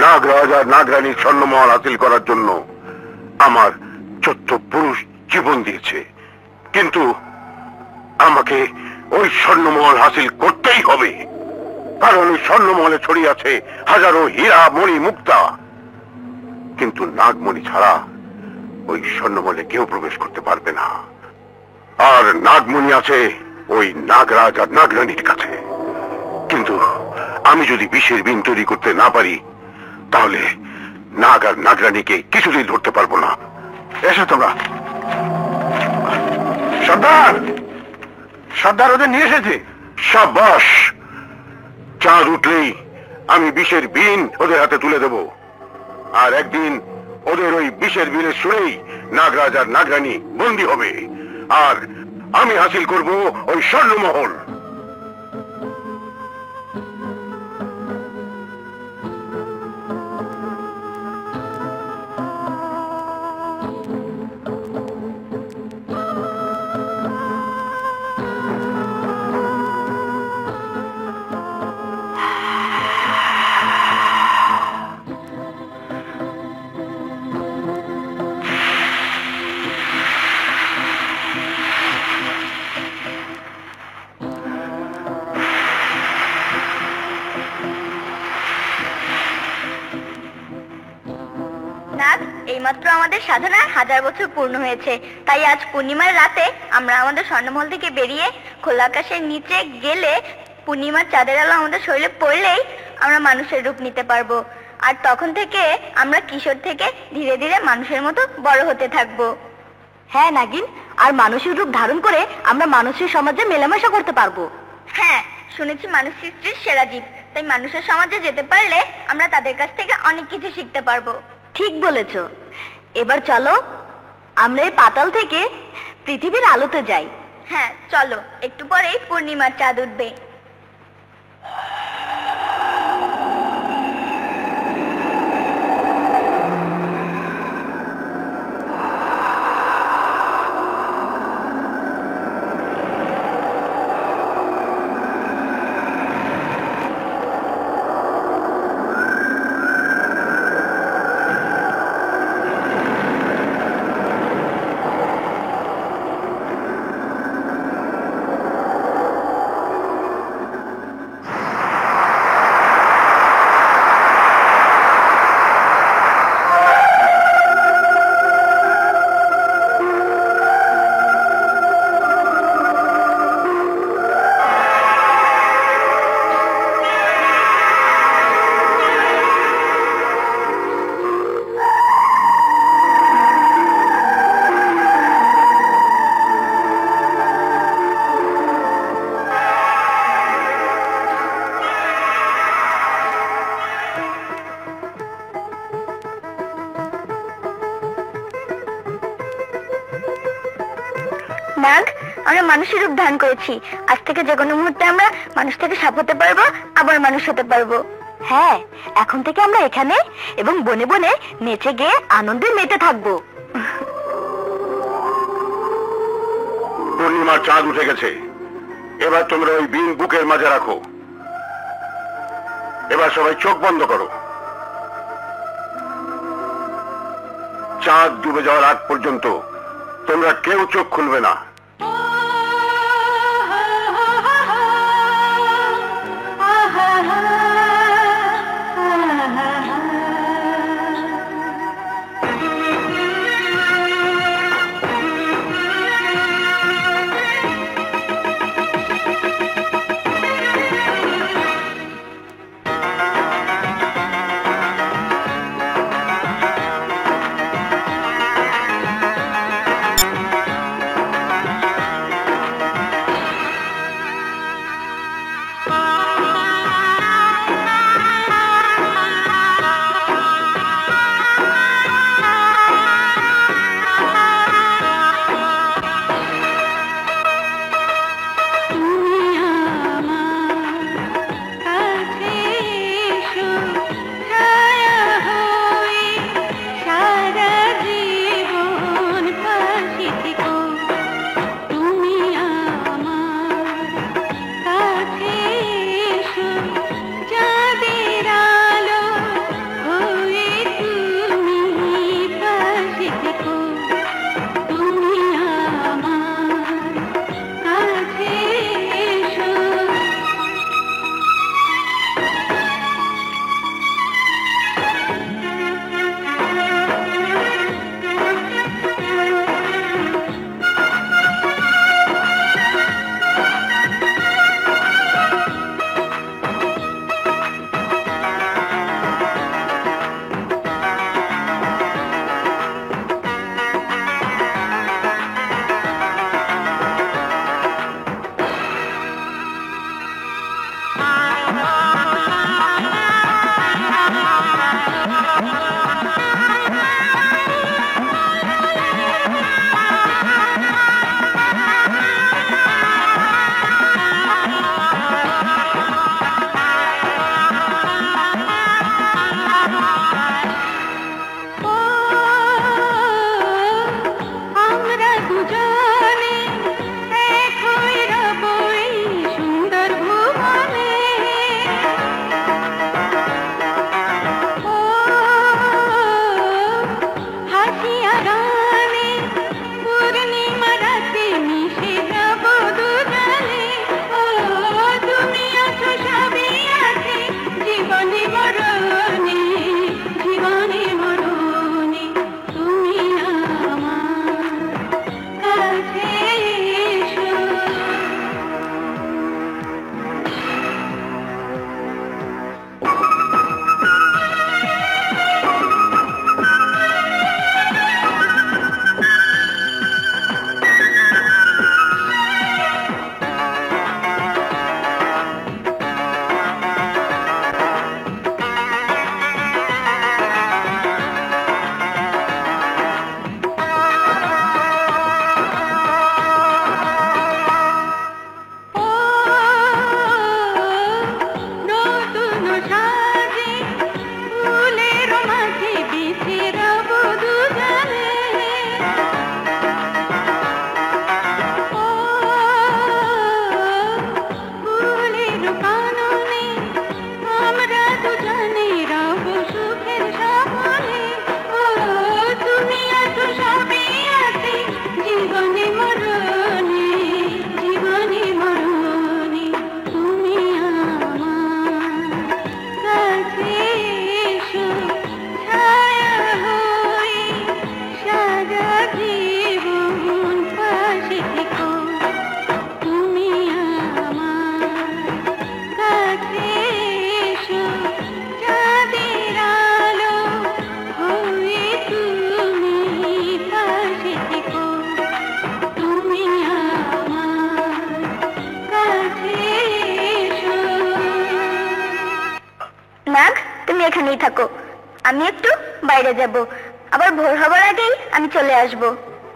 নাগরাজ আর নাগরানীর স্বর্ণমহল হাসিল করার জন্য আমার 14 পুরুষ জীবন দিয়েছে, কিন্তু আমাকে ওই স্বর্ণমহল হাসিল করতেই হবে, কারণ ওই স্বর্ণমহলে ছড়িয়ে আছে হাজারো হীরা মণি মুক্তা। কিন্তু নাগমণি ছাড়া ওই স্বর্ণমহলে কেউ প্রবেশ করতে পারবে না। আর নাগমণি আছে ওই নাগরাজ আর নাগরানীর কাছে। কিন্তু আমি যদি বিষের বিন তৈরি করতে না পারি, তাহলে নাগ আর নাগরানীকে কিছুতেই ধরতে পারবো না। এসো তোমরা। সর্দার, সর্দার ওদের নিয়ে এসেছে। সাবাস, চাঁদ উঠলেই আমি বিষের বিন ওদের হাতে তুলে দেব, আর একদিন ওদের ওই বিষের বিনের সুরেই নাগরাজ আর নাগরানী বন্দী হবে, আর আমি হাসিল করব ওই স্বর্ণমহল। এইমাত্র আমাদের সাধনার 1000 বছর পূর্ণ হয়েছে, তাই আজ পূর্ণিমার রাতে আমরা আমাদের স্বর্ণমহল থেকে বেরিয়ে খোলা আকাশের নিচে গেলে পূর্ণিমার চাঁদের আলো আমাদের শরীরে পড়লেই আমরা মানুষের রূপ নিতে পারবো, আর তখন থেকে আমরা কিশোর থেকে ধীরে ধীরে মানুষের মতো বড় হতে থাকবো। হ্যাঁ নাগিন, আর মানুষের রূপ ধারণ করে আমরা মানুষের সমাজে মেলামেশা করতে পারবো। হ্যাঁ, শুনেছি মানুষ সৃষ্টির সেরা জীব, তাই মানুষের সমাজে যেতে পারলে আমরা তাদের কাছ থেকে অনেক কিছু শিখতে পারবো। ঠিক বলেছো। এবার চলো আমরা এই পাতাল থেকে পৃথিবীর আলোতে যাই। হ্যাঁ চলো, একটু পরেই পূর্ণিমার চাঁদ উঠবে। নাগ, আমরা মানুষের রূপ ধারণ করেছি। আজ থেকে যে কোনো মুহূর্তে আমরা মানুষ থেকে সাপ হতে পারবো, আবার মানুষ হতে পারবো। হ্যাঁ, এখন থেকে আমরা এখানে এবং বনে বনে নেচে গিয়ে আনন্দে মেতে থাকবো। পূর্ণিমার চাঁদ উঠে গেছে। এবার তোমরা ওই বিন বুকের মাঝে রাখো। এবার সবাই চোখ বন্ধ করো। চাঁদ ডুবে যাওয়ার আগ পর্যন্ত তোমরা কেউ চোখ খুলবে না। এখানেই থাকো, আমি একটু বাইরে যাব, আবার ভোর হবার আগেই আমি চলে আসব।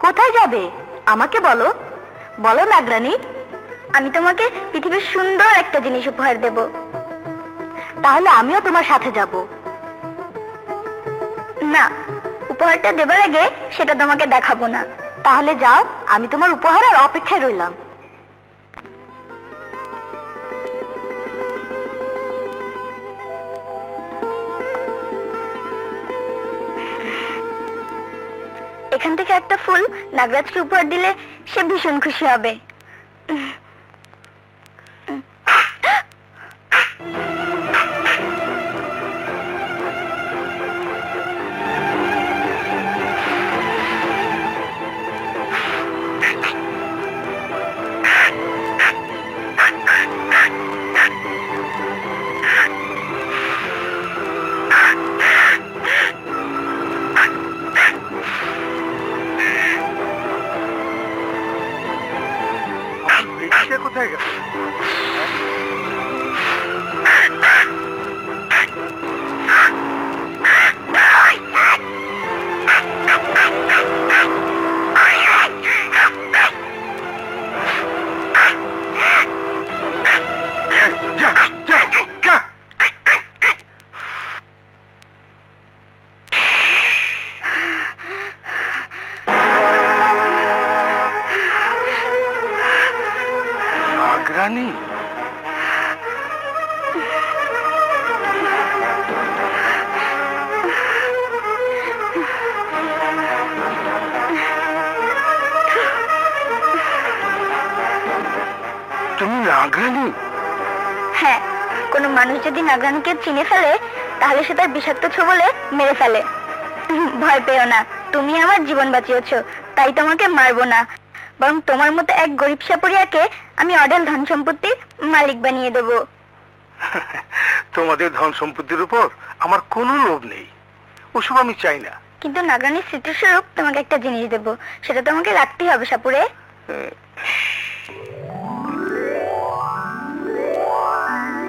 কোথায় যাবে আমাকে বলো, বলো নাগরানী। আমি তোমাকে পৃথিবীর সুন্দর একটা জিনিস উপহার দেব। তাহলে আমিও তোমার সাথে যাব। না, উপহারটা দেবার আগে সেটা তোমাকে দেখাবো না। তাহলে যাও, আমি তোমার উপহারের অপেক্ষায় রইলাম। এখান থেকে একটা ফুল নাগরাজকে উপহার দিলে সে ভীষণ খুশি হবে। কোথায় গেল? নাগরানী, তুমি নাগরানী? হ্যাঁ, কোনো মানুষ যদি নাগরানীকে চিনে ফেলে তাহলে সে তার বিষাক্ত ছোবলে মেরে ফেলে। ভয় পেও না, তুমি আমার জীবন বাঁচিয়েছো, তাই তোমাকে মারবো না, বরং তোমার মতো এক গরিব সাপুরিয়াকে আমি অঢেল ধন সম্পত্তির মালিক বানিয়ে দেব। তোমাদের ধন সম্পত্তির উপর আমার কোনো লোভ নেই, ওসব আমি চাই না। কিন্তু নাগরানীর স্মৃতিস্বরূপ তোমাকে একটা জিনিস দেব, সেটা তোমাকে রাখতেই হবে সাপুরে।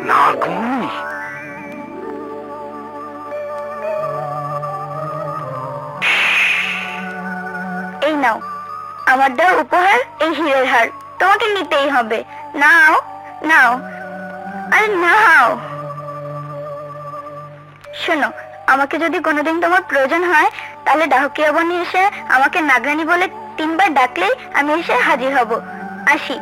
নাগমণি? এই নাও আমার দেওয়া উপহার, এই হীরের হার তোমাকে নিতেই হবে। নাও নাও, আরে নাও। শোনো, আমাকে যদি কোনোদিন তোমার প্রয়োজন হয় তাহলে ডাহকিয়া বনে এসে আমাকে নাগরানী বলে 3 বার ডাকলেই আমি এসে হাজির হব। আসি।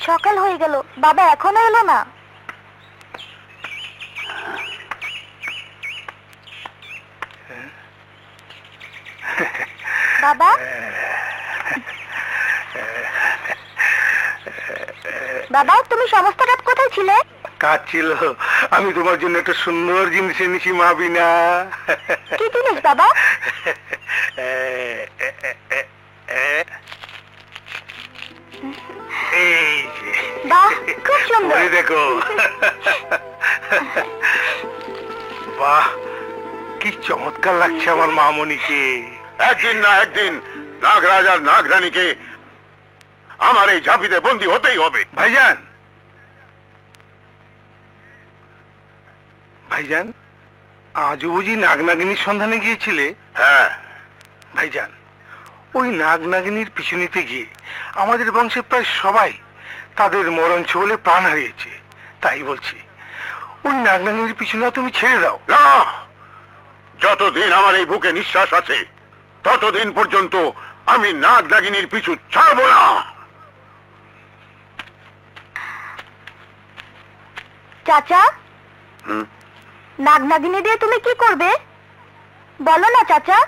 সকাল হয়ে গেল, বাবা এখনো এলো না। বাবা, বাবা তুমি সমস্ত রাত কোথায় ছিলে? কাজ ছিল, আমি তোমার জন্য একটা সুন্দর জিনিস এনেছি মা বিনা। কি জিনিস বাবা? এই যে, বাহ, খুব সুন্দর। ওই দেখো। বাহ, কি চমৎকার লাগছে আমার মামনিকে। একদিন না একদিন নাগরাজ আর নাগরানীকে আমার এই ঝাঁপিতে বন্দী হতেই হবে। ভাইজান, ভাইজান, আজও বুঝি নাগনাগিনীর সন্ধানে গিয়েছিলে? হ্যাঁ ভাইজান, ওই নাগনাগিনীর পিছু নিতে গিয়ে আমাদের বংশে প্রায় সবাই তাদের মরণ ছোবলে প্রাণ হারিয়েছে। তাই বলছি, ওই নাগনাগিনীর পিছনে তুমি ছেড়ে দাও না। যতদিন আমার এই বুকে নিঃশ্বাস আছে ততদিন পর্যন্ত আমি নাগনাগিনীর পিছু ছাড়বো না। চাচা, নাগনাগিনী দিয়ে তুমি কি করবে বলো না চাচা,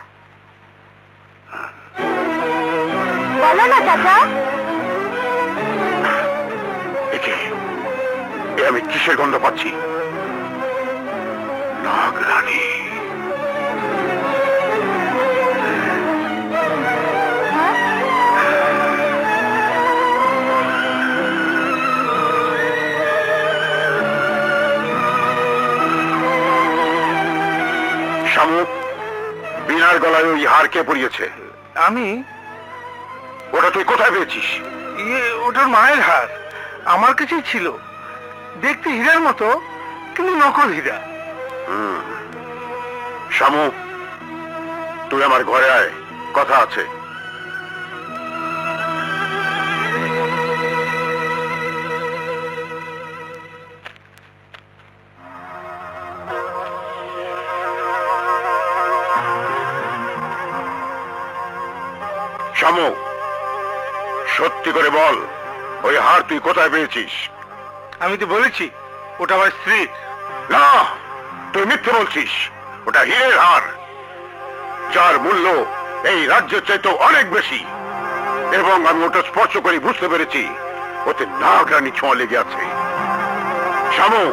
বলো না চাচা। আমি কিসের গন্ধ পাচ্ছি? নাগরানী। শামুক, বিনার গলায় ওই হার কে পরিয়েছে? আমি। ওটা তুই কোথায় পেয়েছিস? ওটার মায়ের হার, আমার কাছেই ছিল। দেখতে হীরার মতো, কিন্তু নকল হীরা। শামু, তুই আমার ঘরে আয়, কথা আছে। শামু, সত্যি করে বল, ওই হার তুই কোথায় পেয়েছিস? আমি তো বলেছি ওটা আমার স্ত্রী। না, তুই মিথ্যে বলছিস। ওটা হীরের হার, যার মূল্য এই রাজ্যের চাইতে অনেক বেশি, এবং আমি ওটা স্পর্শ করে বুঝতে পেরেছি ওতে নাগরানী ছোঁয়া লেগে আছে। শামু,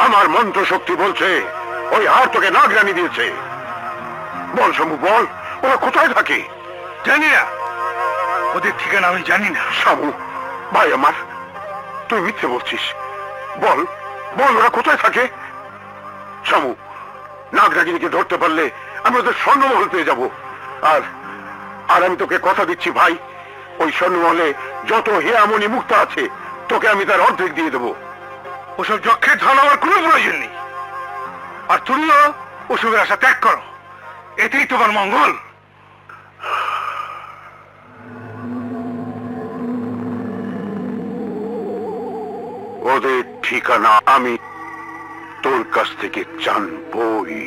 আমার মন্ত্র শক্তি বলছে ওই হার তোকে নাগরানী দিয়েছে। বল শামু, বল, ওরা কোথায় থাকে? জানি না, ওদের ঠিকানা আমি জানি না। শামু ভাই আমার, তুই মিথ্যে বলছিস। বল বল, ওরা কোথায় থাকে? শামু, নাগরাগিনীকে ধরতে পারলে আমি ওদের স্বর্ণমহল পেয়ে যাব। আর আর আমি তোকে কথা দিচ্ছি ভাই, ওই স্বর্ণমহলে যত হেয়ামণি মুক্ত আছে তোকে আমি তার অর্ধেক দিয়ে দেবো। ওসব যক্ষের ধন আমার কোনো প্রয়োজন নেই। আর তুমিও ওসবের আশা ত্যাগ করো, এতেই তোমার মঙ্গল। ওদের ঠিকানা আমি তোর কাছ থেকে জানবই।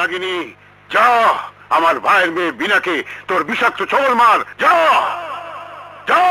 নাগিনী, যা আমার ভাইয়ের মেয়ে বিনাকে তোর বিষাক্ত ছবল মার, যা যা।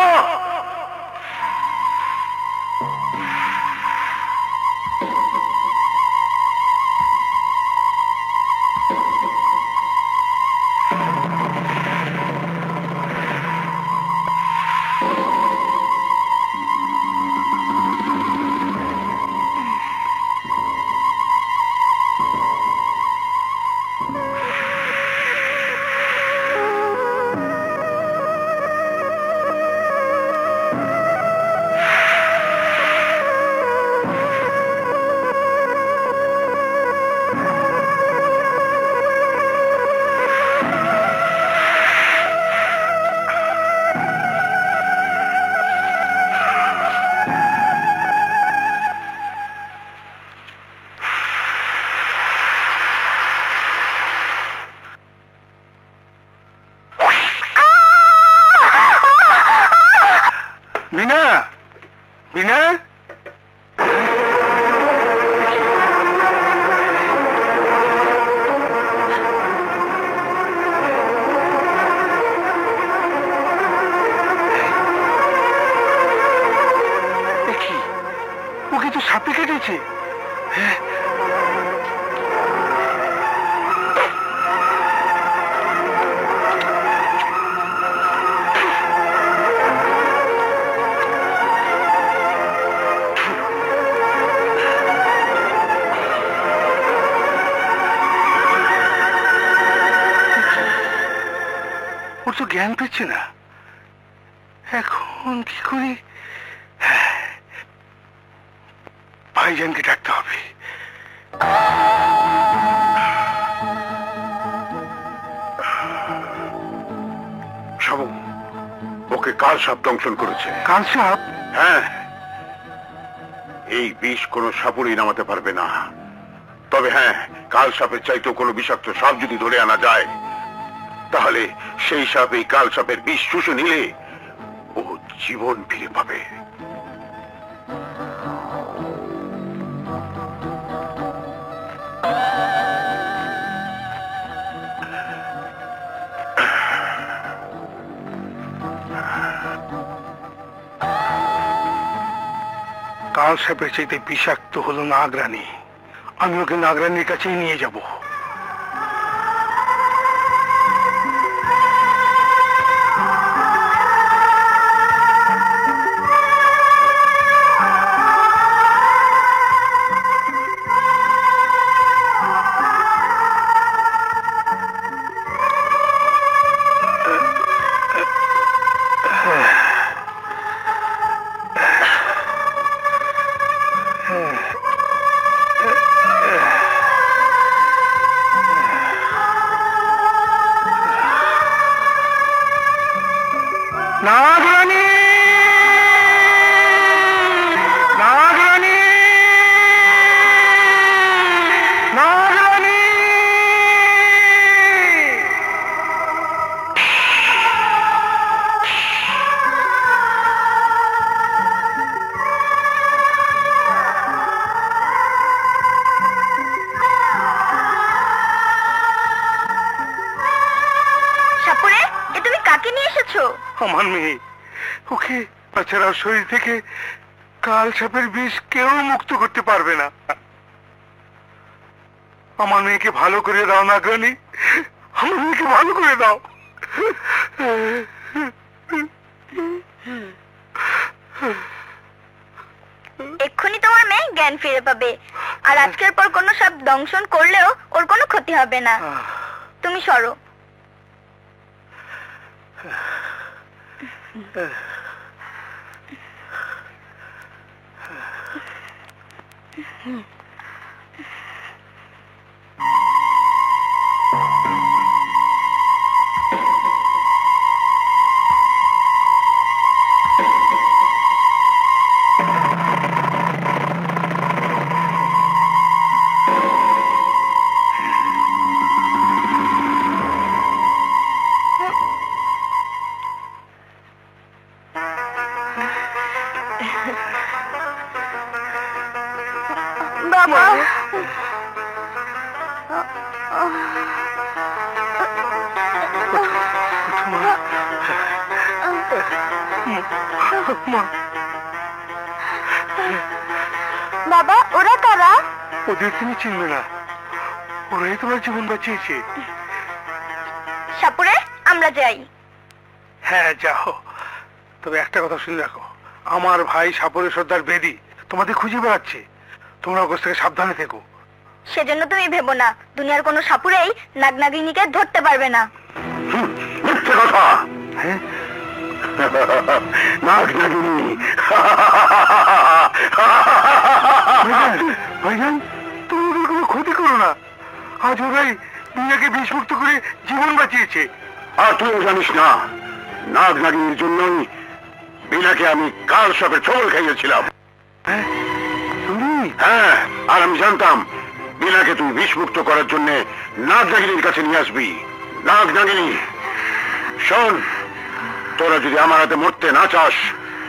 বিনা, বিনা, ওকে তো সাপে কেটেছে। ওর তো জ্ঞান পেচ্ছে না, এখন কি করি? ভাইজানকে ডাকতে হবে। শামু, ওকে কাল সাপ দংশন করেছে। কাল সাপ? হ্যাঁ, এই বিষ কোনো সাপুরই নামাতে পারবে না। তবে হ্যাঁ, কাল সাপের চাইতেও কোনো বিষাক্ত সাপ যদি ধরে আনা যায়, তাহলে সেই সাপ এই কাল সাপের বিষ শুষে নিলে ও জীবন ফিরে পাবে। কাল সাপের চাইতে বিষাক্ত হলো নাগরানী। আমি ওকে নাগরানীর কাছেই নিয়ে যাব। নাগরানী, নাগরানী, নাগরানী! সাপুরে, এ তুমি কাকে নিয়ে এসেছো? আমার মেয়ে। ওকে তাছাড়া শরীর থেকে কাল সাপের বিষ কেউ মুক্ত করতে পারবে না। আমার মেয়েকে ভালো করে দাও নাগরানী, আমার মেয়েকে ভালো করে দাও। এক্ষুনি তোমার মেয়ে জ্ঞান ফিরে পাবে। আর আজকের পর কোনো সাপ দংশন করলেও ওর কোনো ক্ষতি হবে না। তুমি সরো। বাবা, বাবা, ওরা কারা? ওদের তুমি চিনবে না, ওরাই তোমার জীবন বাঁচিয়েছে। সাপুরে, আমরা যাই। হ্যাঁ যাও, তবে একটা কথা শুনে রাখো, আমার ভাই সাপুরে সর্দার বেদি তোমাদের খুঁজে বেড়াচ্ছে। তোমরা ওর থেকে সাবধানে থেকো। সেজন্য তুমি ভেবো না, দুনিয়ার কোনো সাপুরেই নাগনাগিনীকে ধরতে পারবে না। মিথ্যে কথা। হ্যাঁ, নাগনাগিনী। ভাইজান, তুমি ওদের কোনো ক্ষতি করো না। আজ ওরাই দুনিয়াকে বিষমুক্ত করে জীবন বাঁচিয়েছে। আর তুইও জানিস না, নাগনাগিনীর জন্যই বিনাকে আমি কাল সাপের ছোবল খাইয়েছিলাম। হ্যাঁ, তুমি? হ্যাঁ, আর আমি জানতাম বিনাকে তুই বিষমুক্ত করার জন্য নাগনাগিনীর কাছে নিয়ে আসবি। নাগনাগিনী, শোন, তোরা যদি আমার হাতে মরতে না চাস,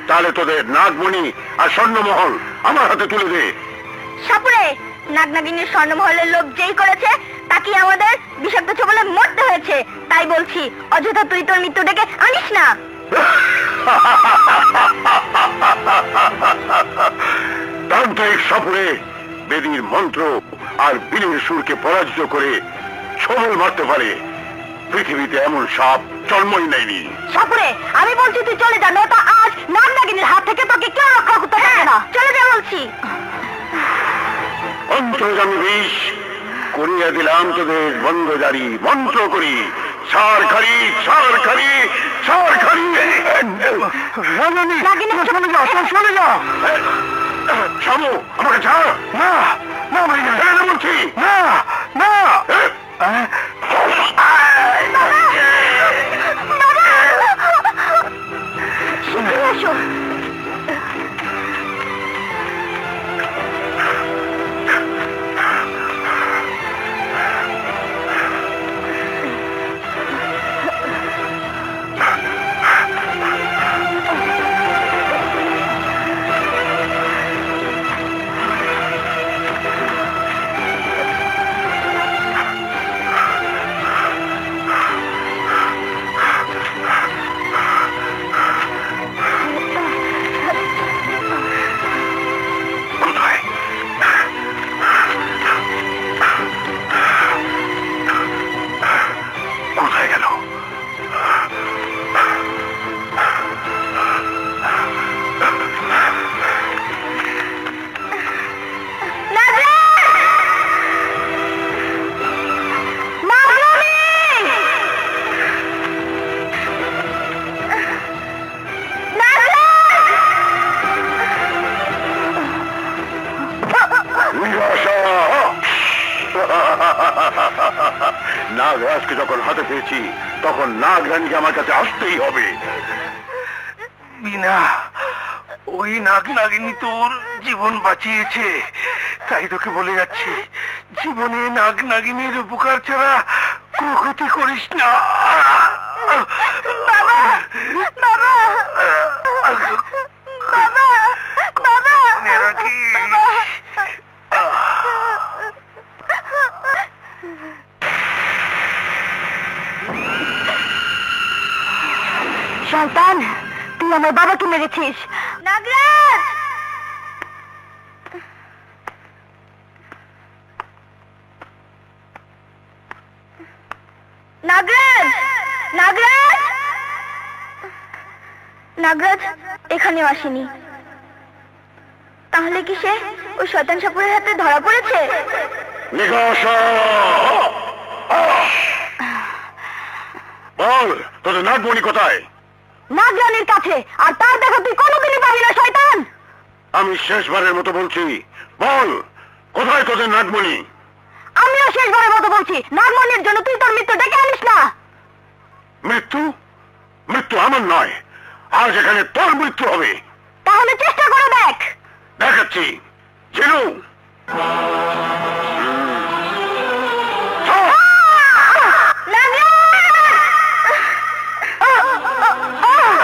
তাহলে তোদের নাগমণি আর স্বর্ণমহল আমার হাতে তুলে দে। সাপুরে, নাগনাগিনীর স্বর্ণমহলের লোভ যেই করেছে তাকে আমাদের বিষাক্ত ছোবলে মরতে হয়েছে। তাই বলছি, অযথা তুই তোর মৃত্যু ডেকে আনিস না। তান্ত্রিক সাপুরে বেদির মন্ত্র আর বিলের সুরকে পরাজিত করে ছোবল মারতে পারে। পৃথিবীতে এমন সাপ জন্মই নেয়নি। সাপুরে, আমি বলছি তুই চলে যা, নয়তো আজ নাগনাগিনীর হাত থেকে তোকে কেউ রক্ষা করতে পারবে না। চলে যা বলছি। অন্তর্জামী বিষ করিয়া দিলাম তোদের বন্ধ জারি। মন্ত্র করি, সার খারি, সার খারি, সার খারি। চলে যাও, চলে যাও। শামু, আমাকে ছাড়। না না ভাইজান, ছেড়ে দে বলছি। না না। হাতে পেয়েছি, তখন নাগরানীকে আমার কাছে আসতেই হবে। বিনা, ওই নাগ নাগিনী তোর জীবন বাঁচিয়েছে, তাই তোকে বলে যাচ্ছি, জীবনে নাগ নাগিনীর উপকার ছাড়া কোনো ক্ষতি করিস না। বাবা বাবা বাবা বাবা মেরাকি, শয়তান, তুই আমার বাবাকে মেরেছিস। নাগরাজ! নাগরাজ! নাগরাজ! নাগরাজ এখানেও আসেনি। তাহলে কি সে ওই শয়তান সাপুরের হাতে ধরা পড়েছে? বল, তোদের নাগমণি কোথায়? নাগরানীর কাছে, আর তার দেখা তুই কোনোদিনই পাবি না শয়তান। আমি শেষবারের মতো বলছি, বল কোথায় তোদের নাগমণি? আমিও শেষবারের মতো বলছি, নাগমণির জন্য তুই তোর মৃত্যু ডেকে আনিস না। মৃত্যু? মৃত্যু আমার নয়, আজ এখানে তোর মৃত্যু হবে। তাহলে চেষ্টা করে দেখ। দেখাচ্ছি। জিনু,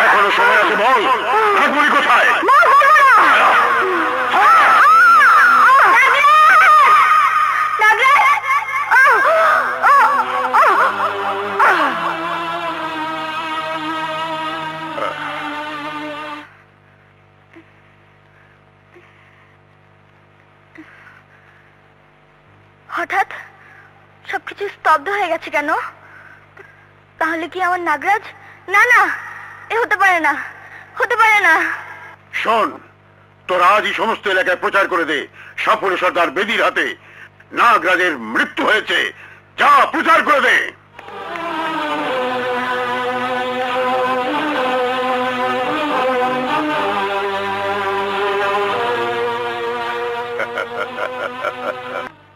এখনো সময় আছে, বল নাগমণি কোথায়? হঠাৎ সবকিছু স্তব্ধ হয়ে গেছে কেন? তাহলে কি আমার নাগরাজ? না না, এ হতে পারে না, হতে পারে না। শোন, তোর আজই সমস্ত এলাকায় প্রচার করে দে, সাপুরে সর্দার বেদির হাতে নাগরাজের মৃত্যু হয়েছে। যা, প্রচার করে দে।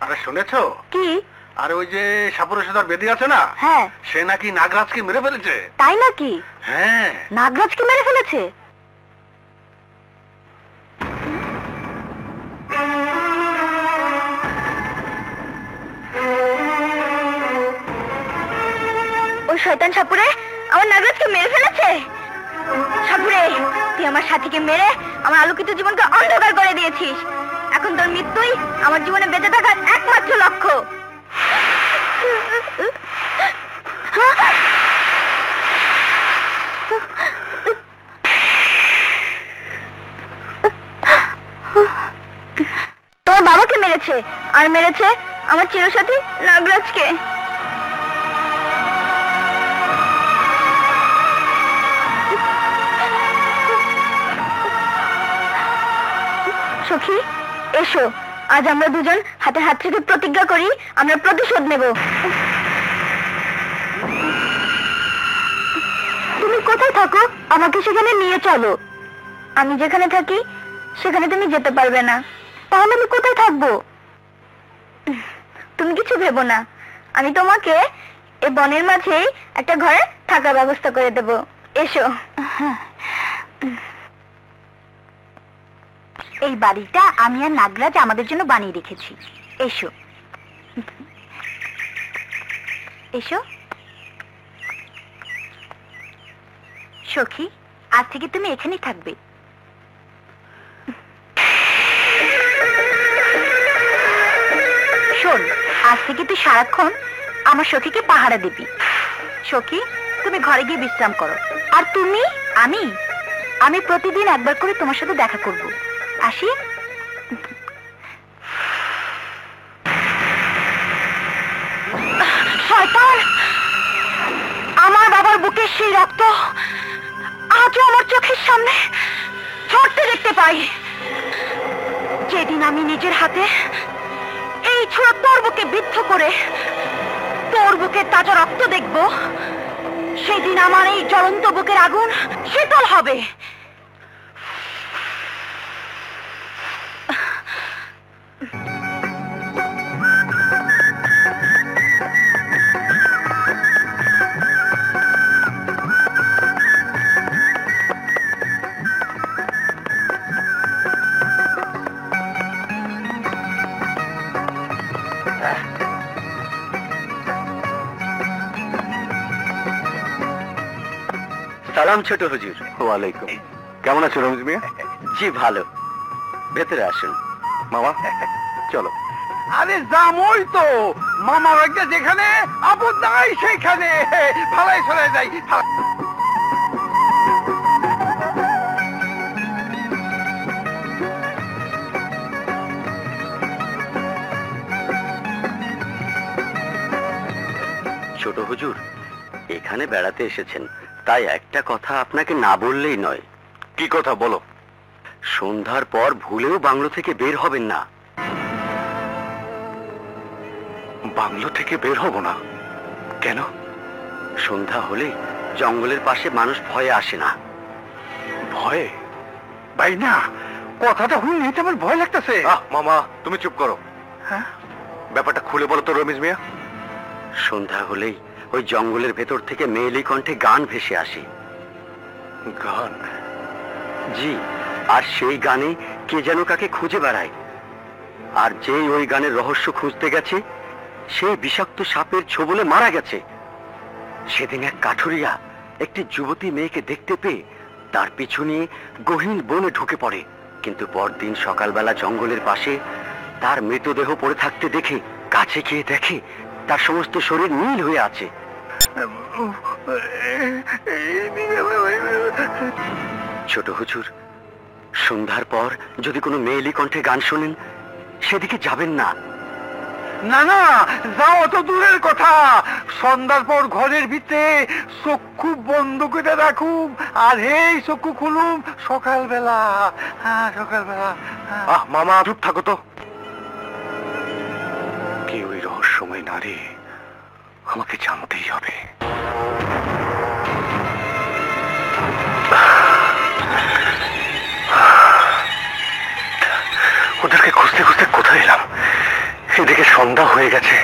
আরে শুনেছো? কি? আর ওই যে সাপুরে সর্দার বেদি আছে না, হ্যাঁ। সে নাকি নাগরাজকে মেরে ফেলেছে। তাই নাকি? হ্যাঁ। নাগরাজকে মেরে ফেলেছে? ওই শয়তান সাপুরে আমার নাগরাজকে মেরে ফেলেছে। সাপুরে, তুই আমার সাথীকে মেরে আমার আলোকিত জীবনকে অন্ধকার করে দিয়েছিস। এখন তোর মৃত্যুই আমার জীবনে বেঁচে থাকার একমাত্র লক্ষ্য। তোর বাবাকে মেরেছে, আর মেরেছে আমার চিরসাথী নাগরাজকে। সখী, এসো, আজ আমরা দুজন হাতে হাত রেখে প্রতিজ্ঞা করি আমরা প্রতিশোধ নেব। তুমি কোথায় থাকো? আমাকে সেখানে নিয়ে চলো। আমি যেখানে থাকি সেখানে তুমি যেতে পারবে না। তাহলে আমি কোথায় থাকবো? তুমি কিছু ভেবো না, আমি তোমাকে এই বনের মাঝেই একটা ঘরে থাকার ব্যবস্থা করে দেব। এসো। এই বাড়িটা আমি আর নাগরাজ আমাদের জন্য বানিয়ে রেখেছি। এসো এসো। সখী, আজ থেকে তুমি এখানেই থাকবে। শোন, আজ থেকে তুই সারাক্ষণ আমার সখীকে পাহারা দিবি। সখী, তুমি ঘরে গিয়ে বিশ্রাম করো। আর তুমি? আমি প্রতিদিন একবার করে তোমার সাথে দেখা করব। আসি। শয়তান, আমার বাবার বুকের সেই রক্ত আজও আমার চোখের সামনে ঝরতে দেখতে পাই। যেদিন আমি নিজের হাতে এই ছোট তোর বুকে বিদ্ধ করে তোর বুকের তাজা রক্ত দেখব, সেদিন আমার এই জ্বলন্ত বুকের আগুন শীতল হবে। সালাম ছোট হুজুর। ওয়ালাইকুম। কেমন আছো রমিজ মিয়া? জি ভালো, ভেতরে আসুন। মামা চলো। আরে জামই তো, মামা বাড়িতে যেখানে আপদ নাই সেইখানে ফালাই চলে যাই। ছোট হুজুর, এখানে বেড়াতে এসেছেন, তাই একটা কথা আপনাকে না বললেই নয়। কি কথা বলো? সন্ধ্যার পর ভুলেও বাংলো থেকে বের হবেন না। বাংলো থেকে বের হব না? কেন? সন্ধ্যা হলে জঙ্গলের পাশে মানুষ ভয়ে আসে না। ভয়ে? ভাই না, কথাটা শুনে আমার ভয় লাগতেছে। মামা তুমি চুপ করো। হ্যাঁ? ব্যাপারটা খুলে বলো তো রমিজ মিয়া। সন্ধ্যা হলেই ওই জঙ্গলের ভেতর থেকে মেয়েলি কণ্ঠে গান ভেসে আসে। গান? জি, আর সেই গানে কে যেন কাকে খুঁজে বেড়ায়। আর যেই ওই গানের রহস্য খুঁজতে গেছে, সেই বিষাক্ত সাপের ছোবলে মারা গেছে। সেদিন এক কাঠুরিয়া একটি যুবতী মেয়েকে দেখতে পেয়ে তার পিছু নিয়ে গহীন বনে ঢুকে পড়ে, কিন্তু পরদিন সকালবেলা জঙ্গলের পাশে তার মৃতদেহ পড়ে থাকতে দেখে কাছে গিয়ে দেখে তার সমস্ত শরীর নীল হয়ে আছে। ছোট হুজুর, সন্ধ্যার পর যদি কোনো মেয়েলি কণ্ঠে গান শোনেন, সেদিকে যাবেন না। না না, যাও তো দূরের কথা। সন্ধ্যার পর ঘরের ভিতরে চক্ষু বন্ধ করে রাখুম, আর এই চক্ষু খুলুম সকালবেলা। হ্যাঁ, সকালবেলা। মামা চুপ থাকো তো। কে ওই রহস্যময় নারী, আমাকে জানতেই হবে। ওদেরকে খুঁজতে খুঁজতে কোথায় এলাম? এদিকে সন্ধ্যা হয়ে গেছে।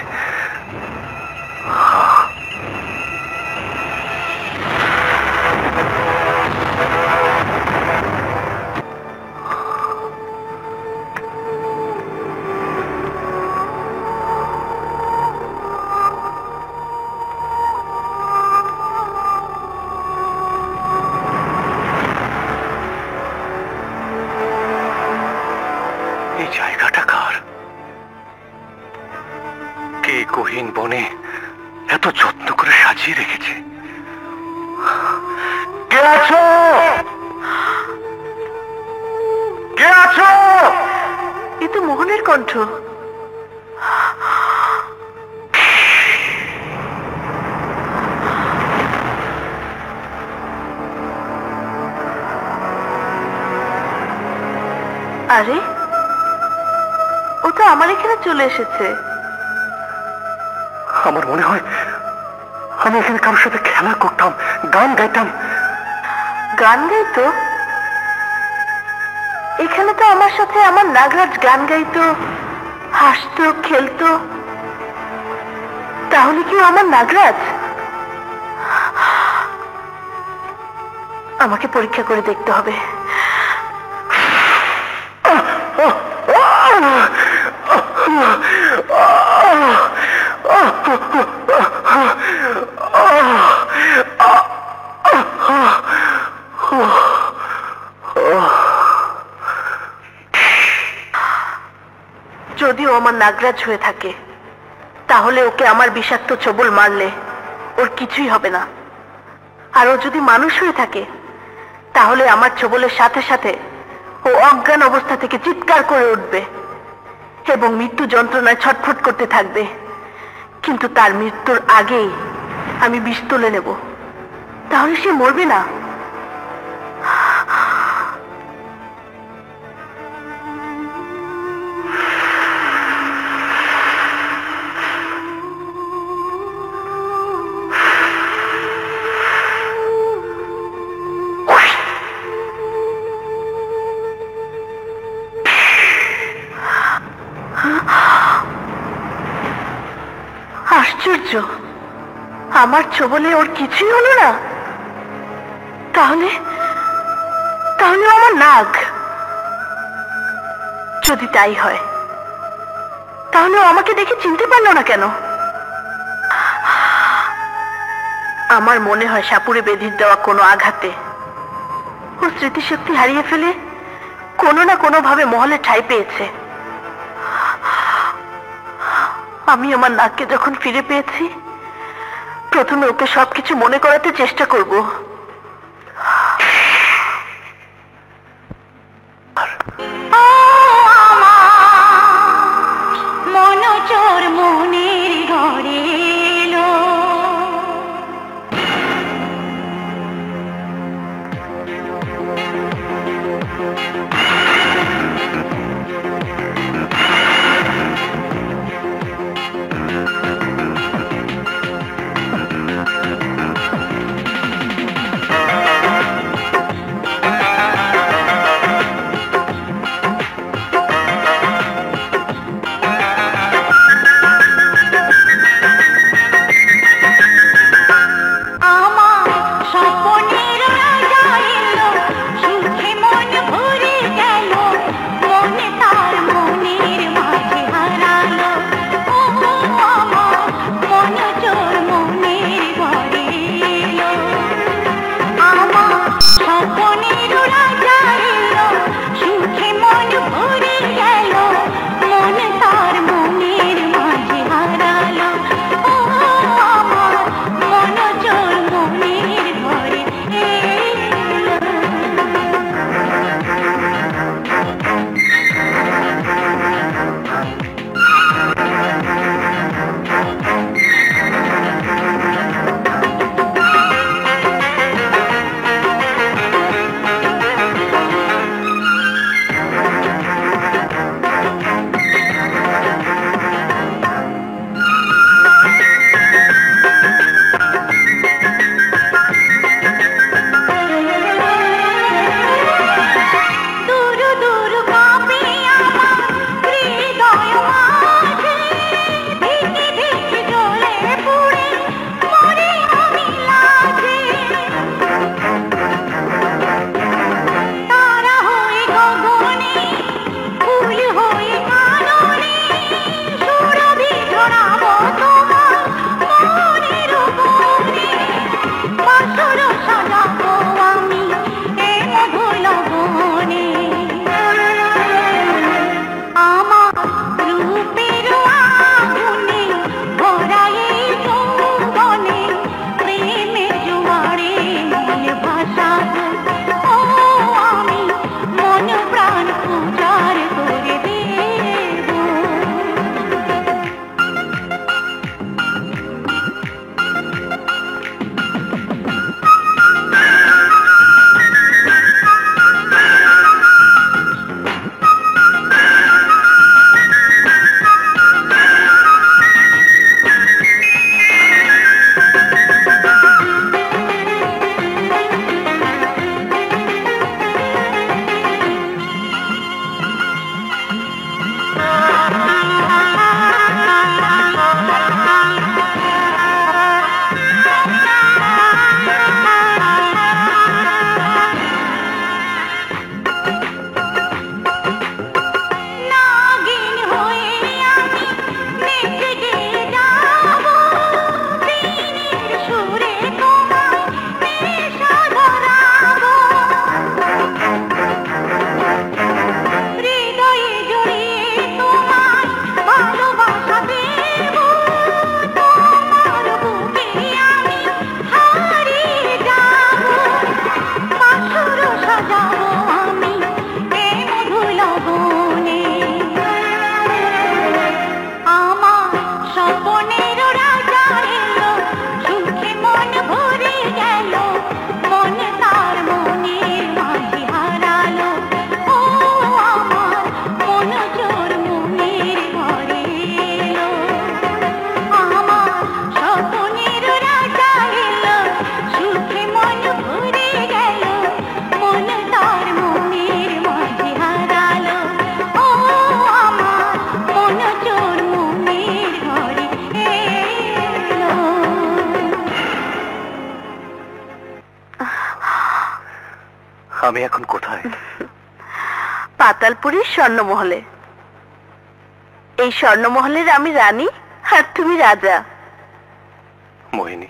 এই জায়গাটা কার? কে গহীন বনে এত যত্ন করে সাজিয়ে রেখেছে? কে আছো? কে আছো? এ তো মোহনের কণ্ঠ। আরে, ও তো আমার এখানে চলে এসেছে। আমার মনে হয় আমি এখানে কারোর সাথে খেলা করতাম, গান গাইতাম। গান গাইতো? এখানে তো আমার সাথে আমার নাগরাজ গান গাইতো, হাসতো, খেলতো। তাহলে কি ও আমার নাগরাজ? আমাকে পরীক্ষা করে দেখতে হবে। যদিও আমার নাগরাজ হয়ে থাকে, তাহলে ওকে আমার বিষাক্ত ছোবল মারলে ওর কিছুই হবে না। আর ও যদি মানুষ হয়ে থাকে, তাহলে আমার ছোবলের সাথে সাথে ও অজ্ঞান অবস্থা থেকে চিৎকার করে উঠবে এবং মৃত্যু যন্ত্রণায় ছটফট করতে থাকবে। কিন্তু তার মৃত্যুর আগেই আমি বিষ তুলে নেব, তাহলে সে মরবে না। আশ্চর্য, আমার ছোবলে ওর কিছুই হলো না। তাহলে তাহলে ও আমার নাগ। যদি তাই হয়, তাহলে ও আমাকে দেখে চিনতে পারলো না কেন? আমার মনে হয় সাপুরে বেঁধির দেওয়া কোনো আঘাতে ও স্মৃতিশক্তি হারিয়ে ফেলে কোনো না কোনো ভাবে মহলে ঠাঁই পেয়েছে। আমি আমার নাককে যখন ফিরে পেয়েছি, প্রথমে ওকে সবকিছু মনে করাতে চেষ্টা করব। মনোচর মনের ঘরে এলো, আমি এখন কোথায়? পাতালপুরীর স্বর্ণমহলে। এই স্বর্ণমহলের আমি রানী আর তুমি রাজা। মোহিনী,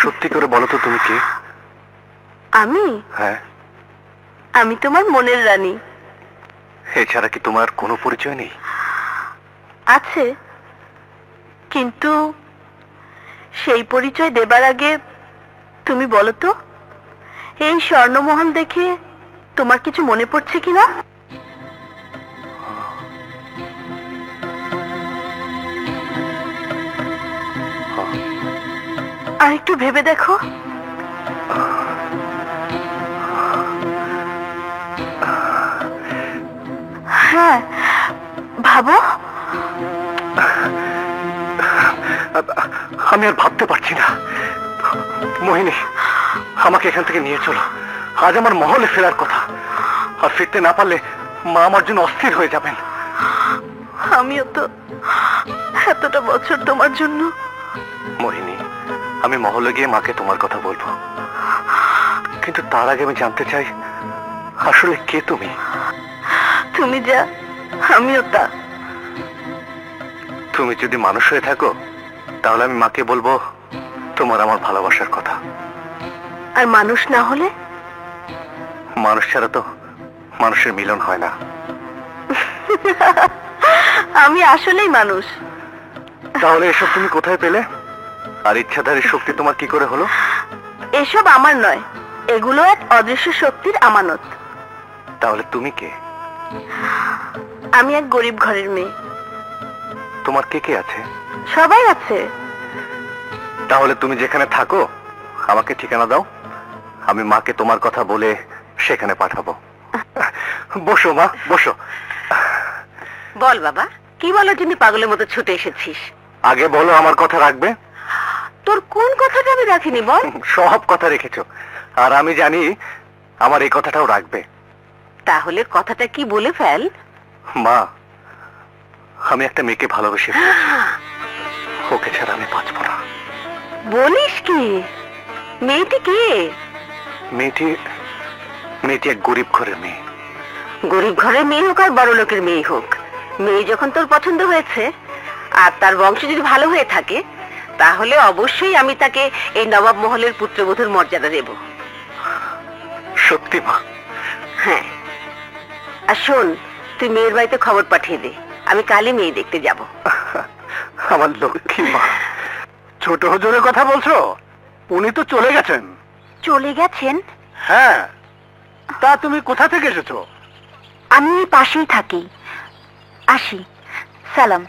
সত্যি করে বলো তো তুমি কে? আমি হ্যাঁ। আমি তোমার মনের রানী। এছাড়া কি তোমার কোনো পরিচয় নেই? আছে, কিন্তু সেই পরিচয় দেবার আগে তুমি বলো তো, এই স্বর্ণমহল দেখে তোমার কিছু মনে পড়ছে কিনা? আর একটু ভেবে দেখো। হ্যাঁ, ভাবো। আমি আর ভাবতে পারছি না। মোহিনী, আমাকে এখান থেকে নিয়ে চলো। আজ আমার মহলে ফেরার কথা, আর ফিরতে না পারলে মা আমার জন্য অস্থির হয়ে যাবেন। আমিও তো এতটা বছর তোমার জন্য। মোহিনী, আমি মহলে গিয়ে মাকে তোমার কথা বলবো, কিন্তু তার আগে আমি জানতে চাই আসলে কে তুমি? তুমি যা আমিও তা। তুমি যদি মানুষ হয়ে থাকো তাহলে আমি মাকে বলবো তোমার আমার ভালোবাসার কথা। আর মানুষ না হলে? মানুষ ছাড়া তো মানুষের মিলন হয় না। আমি আসলেই মানুষ। তাহলে এসব তুমি কোথায় পেলে? আর ইচ্ছাধারীর শক্তি তোমার কি করে হলো? এসব আমার নয়, এগুলো এক অদৃশ্য শক্তির আমানত। তাহলে তুমি কে? আমি এক গরিব ঘরের মেয়ে। তোমার কে কে আছে? সবাই আছে। তাহলে তুমি যেখানে থাকো আমাকে ঠিকানা দাও, আমি মাকে তোমার কথা বলে সেখানে পাঠাবো। বসো মা, বসো। বল বাবা, কি বলার জন্য পাগলের মতো ছুটে এসেছিস? আগে বলো আমার কথা রাখবে? তোর কোন কথাটা আমি রাখিনি বল? সব কথা রেখেছো, আর আমি জানি আমার এই কথাটাও রাখবে। তাহলে কথাটা কি বলে ফেল। মা, আমি একটা মেয়েকে ভালোবেসে ফেলেছি। ওকে ছাড়া আমি বাঁচবো না। বলিস কি? মেয়েটি কে? মেয়েটি এক গরিব ঘরের মেয়ে। গরিব ঘরের মেয়ে হোক আর বড় লোকের মেয়ে হোক, মেয়ে যখন তোর পছন্দ হয়েছে আর তার বংশ যদি ভালো হয়ে থাকে, তাহলে অবশ্যই আমি তাকে এই নবাব মহলের পুত্রবধূর মর্যাদা দেব। সত্যি মা? হ্যাঁ। আর শোন, তুই মেয়ের বাড়িতে খবর পাঠিয়ে দে, আমি কালই মেয়ে দেখতে যাব। আমার লক্ষ্মী মা। ছোট হুজুরের কথা বলছো? উনি তো চলে গেছেন। চলে গেছেন? হ্যাঁ। তা তুমি কোথা থেকে এসেছো? আমি পাশেই থাকি। আসি। সালাম।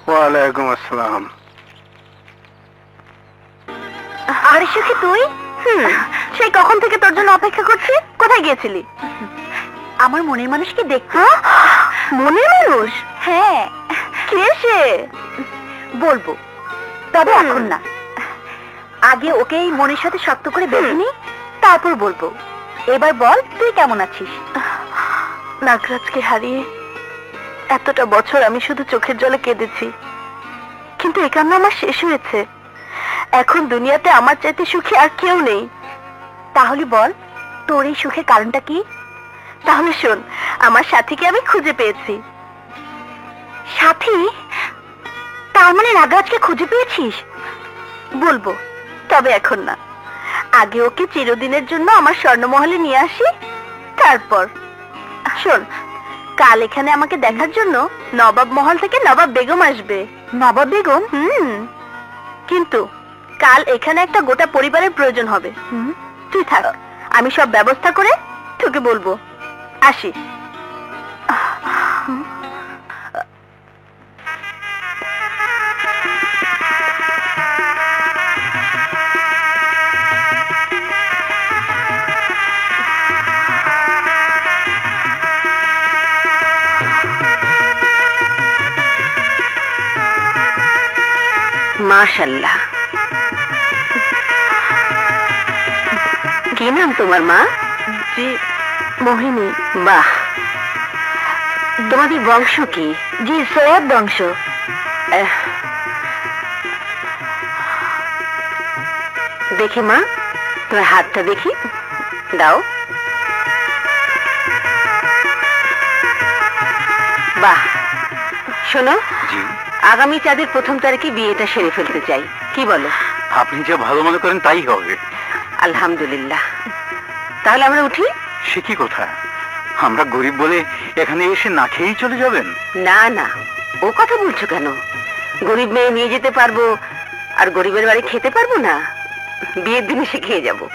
ওয়ালাইকুম আসসালাম। আরে সুখী, তুই? সেই কখন থেকে তোর জন্য অপেক্ষা করছি। কোথায় গিয়েছিলি? আমার মনের মানুষকে দেখতে। মনের মানুষ? হ্যাঁ। কে সে? বলবো, তবে এখন না। আগে ওকে এই মনের সাথে শক্ত করে বেঁধে নি, তারপর বলবো। এবার বল, তুই কেমন আছিস? নাগরাজকে হারিয়ে এতটা বছর আমি শুধু চোখের জলে কেঁদেছি, কিন্তু এ কান্না আমার শেষ হয়েছে। এখন দুনিয়াতে আমার চাইতে সুখী আর কেউ নেই। তাহলে বল, তোর এই সুখের কারণটা কি? তাহলে শোন, আমার সাথীকে আমি খুঁজে পেয়েছি। সাথী? তার মানে নাগরাজকে খুঁজে পেয়েছিস? বলবো, তবে এখন না। আগে ওকে চিরদিনের জন্য আমার স্বর্ণমহলে নিয়ে আসি, তারপর। শোন, কাল এখানে আমাকে দেখার জন্য নবাব মহল থেকে নবাব বেগম আসবে। নবাব বেগম? কিন্তু কাল এখানে একটা গোটা পরিবারের প্রয়োজন হবে। তুই থাক, আমি সব ব্যবস্থা করে তোকে বলবো। আসি। মাশাআল্লাহ। কি নাম তোমার মা? জি, মোহিনী। বাহ, তোমাদের বংশ কি? জি, সৈয়দ বংশ। দেখি মা, তোমার হাতটা দেখি, দাও। বাহ। শোনো, জি। আগামী চাঁদের প্রথম তারিখে বিয়েটা সেরে ফেলতে চাই, কি বলো? আপনি যে ভালো মনে করেন তাই হবে। আলহামদুলিল্লাহ, তাহলে আমরা উঠি। সে কি কথা, আমরা গরিব বলে এখানে এসে না খেয়েই চলে যাবেন? না না, ও কথা বলছো কেন? গরিব মেয়ে নিয়ে যেতে পারবো, আর গরিবের বাড়ি খেতে পারবো না? বিয়ের দিন এসে খেয়ে যাবো।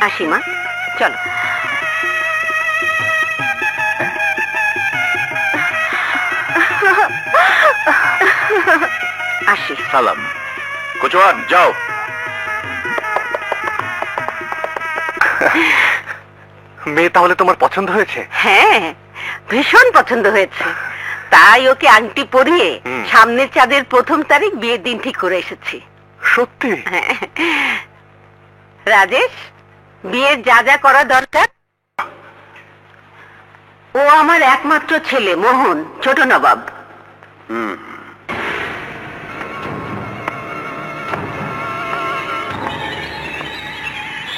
আসি মা, চলো। আসি। সালাম। কোচওয়ান যাও। মেয়ে তাহলে তোমার পছন্দ হয়েছে? হ্যাঁ, ভীষণ পছন্দ হয়েছে। তাই ওকে আংটি পরিয়ে সামনের চাঁদের 1 তারিখ বিয়ের দিন ঠিক করে এসেছি। সত্যি? হ্যাঁ। রাজেশ, বিয়ের যা যা করা দরকার। ও আমার একমাত্র ছেলে মোহন, ছোট নবাব।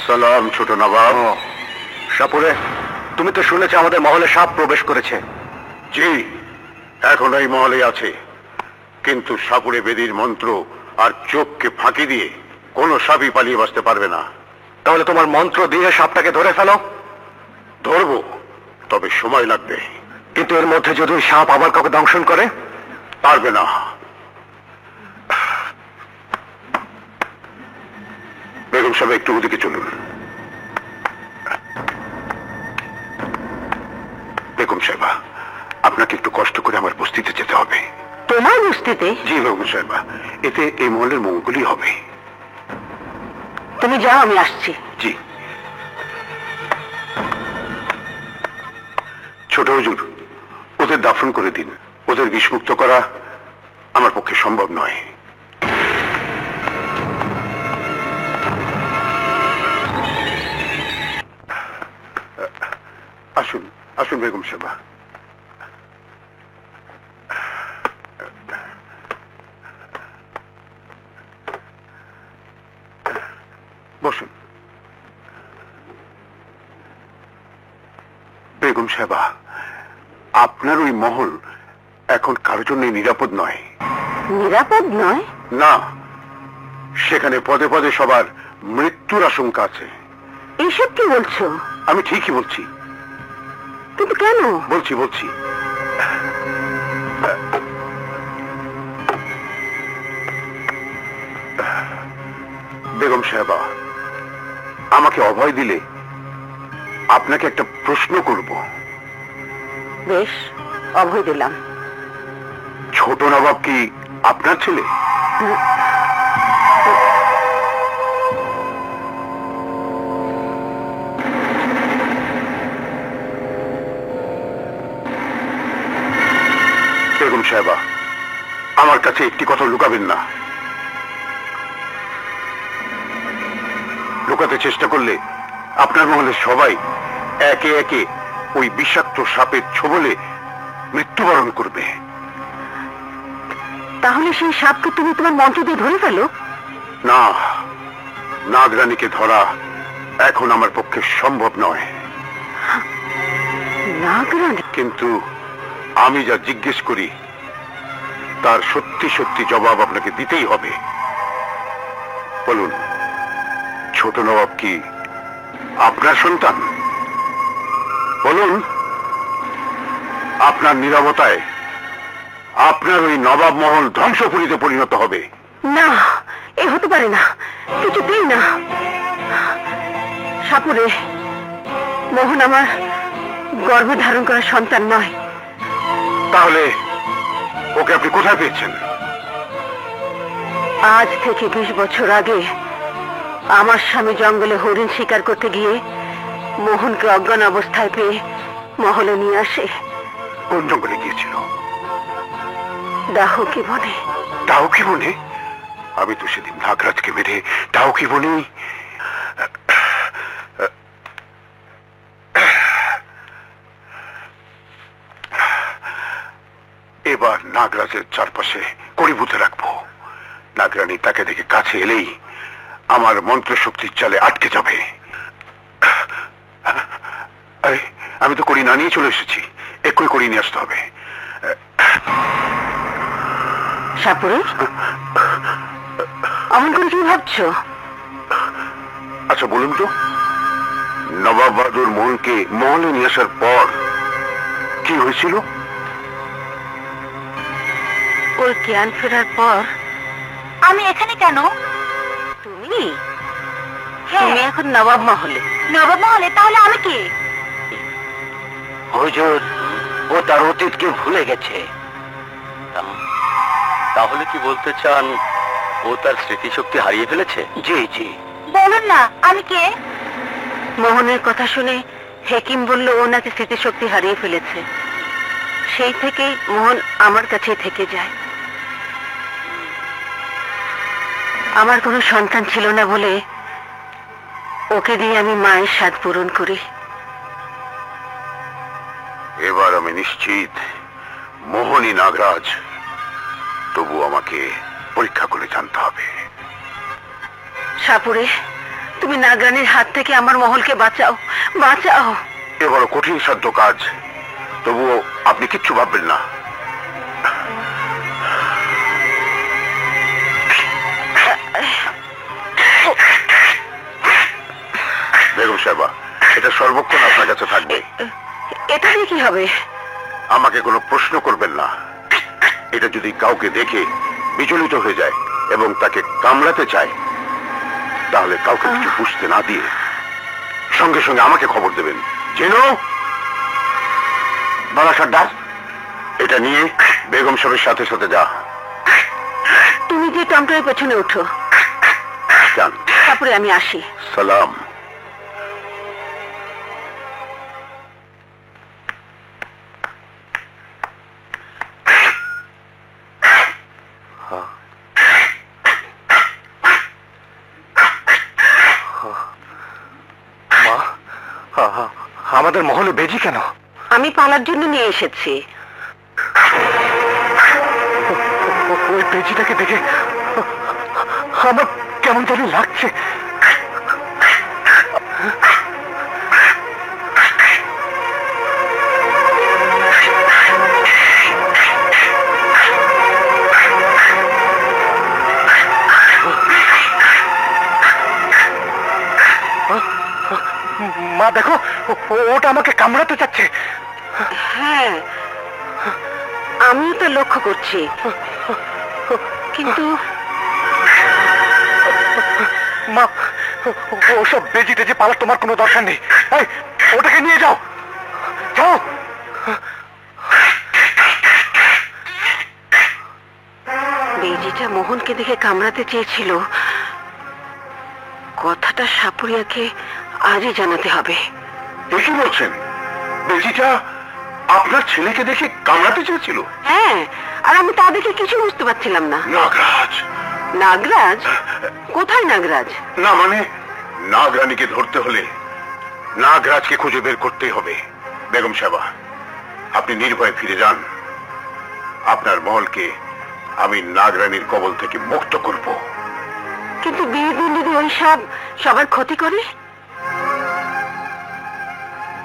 সালাম ছোট নবাব। সাপুরে, তুমি তো শুনেছ আমাদের মহলে সাপ প্রবেশ করেছে। জি, এখন এই মহলে আছে, কিন্তু সাপুরে বেদির মন্ত্র আর চোখকে ফাঁকি দিয়ে কোনো সাপই পালিয়ে বাঁচতে পারবে না। তাহলে তোমার মন্ত্র দিয়ে সাপটাকে ধরে ফেলো। ধরবো, তবে সময় লাগবে। কিন্তু এর মধ্যে যদি ওই সাপ আবার কাউকে দংশন করে? পারবে না। বেগম সাহেব, একটু ওদিকে চলুন। বেগম সাহেবা, আপনাকে একটু কষ্ট করে আমার বস্তিতে যেতে হবে। তোমার বস্তিতে? জি বেগম সাহেবা, এতে এই মহলের মঙ্গলই হবে। তুমি যাও, আমি আসছি। জি। ছোট হুজুর, ওদের দাফন করে দিন। ওদের বিষমুক্ত করা আমার পক্ষে সম্ভব নয়। আসুন আসুন বেগম সাহেবা। বসুন। বেগম সাহেবা, আপনার ওই মহল এখন কারোর জন্য নিরাপদ নয়। নিরাপদ নয়? না, সেখানে পদে পদে সবার মৃত্যুর আশঙ্কা আছে। এইসব কি বলছো? আমি ঠিকই বলছি। কিন্তু কেন? বলছি বলছি বেগম সাহেবা, আমাকে অভয় দিলে আপনাকে একটা প্রশ্ন করব। বেশ, অভয় দিলাম। ছোট নবাব কি আপনার ছেলে? বেগম সাহেবা, আমার কাছে একটি কথা লুকাবেন না। লুকাতে চেষ্টা করলে আপনার মহলের সবাই একে একে ওই বিষাক্ত সাপের ছোবলে মৃত্যুবরণ করবে। তাহলে সেই সাপকে তুমি তোমার মন্ত্র দিয়ে ধরে ফেলো? না, নাগরানীকে ধরা এখন আমার পক্ষে সম্ভব নয়। নাগরানী? কিন্তু আমি যা জিজ্ঞেস করি তার সত্যি সত্যি জবাব আপনাকে দিতেই হবে। বলুন, ছোট নবাব কি আপনার সন্তান? বলুন, আপনার নীরবতায় আপনার ওই নবাব মহল ধ্বংসপুরীতে পরিণত হবে। না, এ হতে পারে না, কিছুতেই না। সাপুরে, মোহন আমার গর্ভে ধারণ করা সন্তান নয়। তাহলে ওকে আপনি কোথায় পেয়েছেন? আজ থেকে 20 বছর আগে আমার স্বামী জঙ্গলে হরিণ শিকার করতে গিয়ে মোহনকে অজ্ঞান অবস্থায় পেয়ে মহলে নিয়ে আসে। কোন জঙ্গলে গিয়েছিল? দাহ কি বনে। তাও কি বনে? আমি তো সেদিন নাগরাজকে মেরে তাও কি বনি। এবার নাগরাজের চারপাশে কড়িভূতে রাখবো। নাগরানী তাকে দেখে কাছে এলেই আমার মন্ত্র শক্তির চালে আটকে যাবে। আরে, আমি তো কড়ি না নিয়ে চলে এসেছি। এক্ষুনি কড়ি নিয়ে আসতে হবে। সাপুরে, অমন করে কি ভাবছো? আচ্ছা বলুন তো, নবাব বাহাদুর মোহনকে মহলে নিয়ে আসার পর কি হয়েছিল? ওর জ্ঞান ফেরার পর আমি এখানে কেন? তুমি তুমি এখন নবাব মহলে। নবাব মহলে? তাহলে আমি কি? হুজুর, ও তার অতীতকে ভুলে গেছে। তাহলে কি বলতে চান ও তার স্মৃতিশক্তি হারিয়ে ফেলেছে? জি জি। বলুন না, আমি কে? মোহনের কথা শুনে হেকিম বলল ও নাকি স্মৃতিশক্তি হারিয়ে ফেলেছে। সেই থেকেই মোহন আমার কাছে থেকে যায়। আমার কোনো সন্তান ছিল না বলে ওকে দিয়ে আমি মায়ের স্বাদ পূরণ করি। এবার আমি নিশ্চিত মোহনই নাগরাজ। তবু আমাকে পরীক্ষা করে জানতে হবে। সাপুরে, তুমি নাগরানীর হাত থেকে আমার মহলকে বাঁচাও, বাঁচাও। এ বড় কঠিন সাধ্য কাজ, তবুও আপনি কিচ্ছু ভাববেন না। বেগম সাহেবা, এটা সর্বক্ষণ আপনার কাছে থাকবে। এটা দিয়ে কি হবে? আমাকে কোনো প্রশ্ন করবেন না। এটা যদি কাউকে দেখে বিচলিত হয়ে যায় এবং তাকে কামড়াতে চায়, তাহলে কাউকে কিছু বুঝতে না দিয়ে সঙ্গে সঙ্গে আমাকে খবর দেবেন। জেনো বালা সর্দার, এটা নিয়ে বেগম সাহেবের সাথে সাথে যা। তুমি যে টমটমের পেছনে ওঠো। যান। তারপরে আমি আসি। সালাম। আমাদের মহলে বেজি কেন? আমি পালার জন্য নিয়ে এসেছি। ওই বেজিটাকে দেখে আমার কেমন জানি লাগছে। মা দেখো, ওটা আমাকে কামড়াতে চাচ্ছে। হ্যাঁ, আমিও তো লক্ষ্য করছি, কিন্তু মা, ওসব বেজি টেজি পালার তোমার কোনো দরকার নেই। এই, ওটাকে নিয়ে যাও, যাও। বেজিটা মোহনকে দেখে কামড়াতে চেয়েছিল। কথাটা সাপুরিয়াকে আজই জানাতে হবে। কি বলছেন? বেজিটা আপনার ছেলেকে দেখে কামড়াতে চেয়েছিল? হ্যাঁ, আর আমি তা দেখে কিছু বুঝতে পারছিলাম না। নাগরাজ? নাগরাজ? কোথায় নাগরাজ? না মানে, নাগরানীকে ধরতে হলে নাগরাজকে খুঁজে বের করতেই হবে। বেগম সাহেবা, আপনি নির্ভয়ে ফিরে যান। আপনার মহলকে আমি নাগরানীর কবল থেকে মুক্ত করব। কিন্তু বিয়ে দিন যদি ওই সব সবার ক্ষতি করে?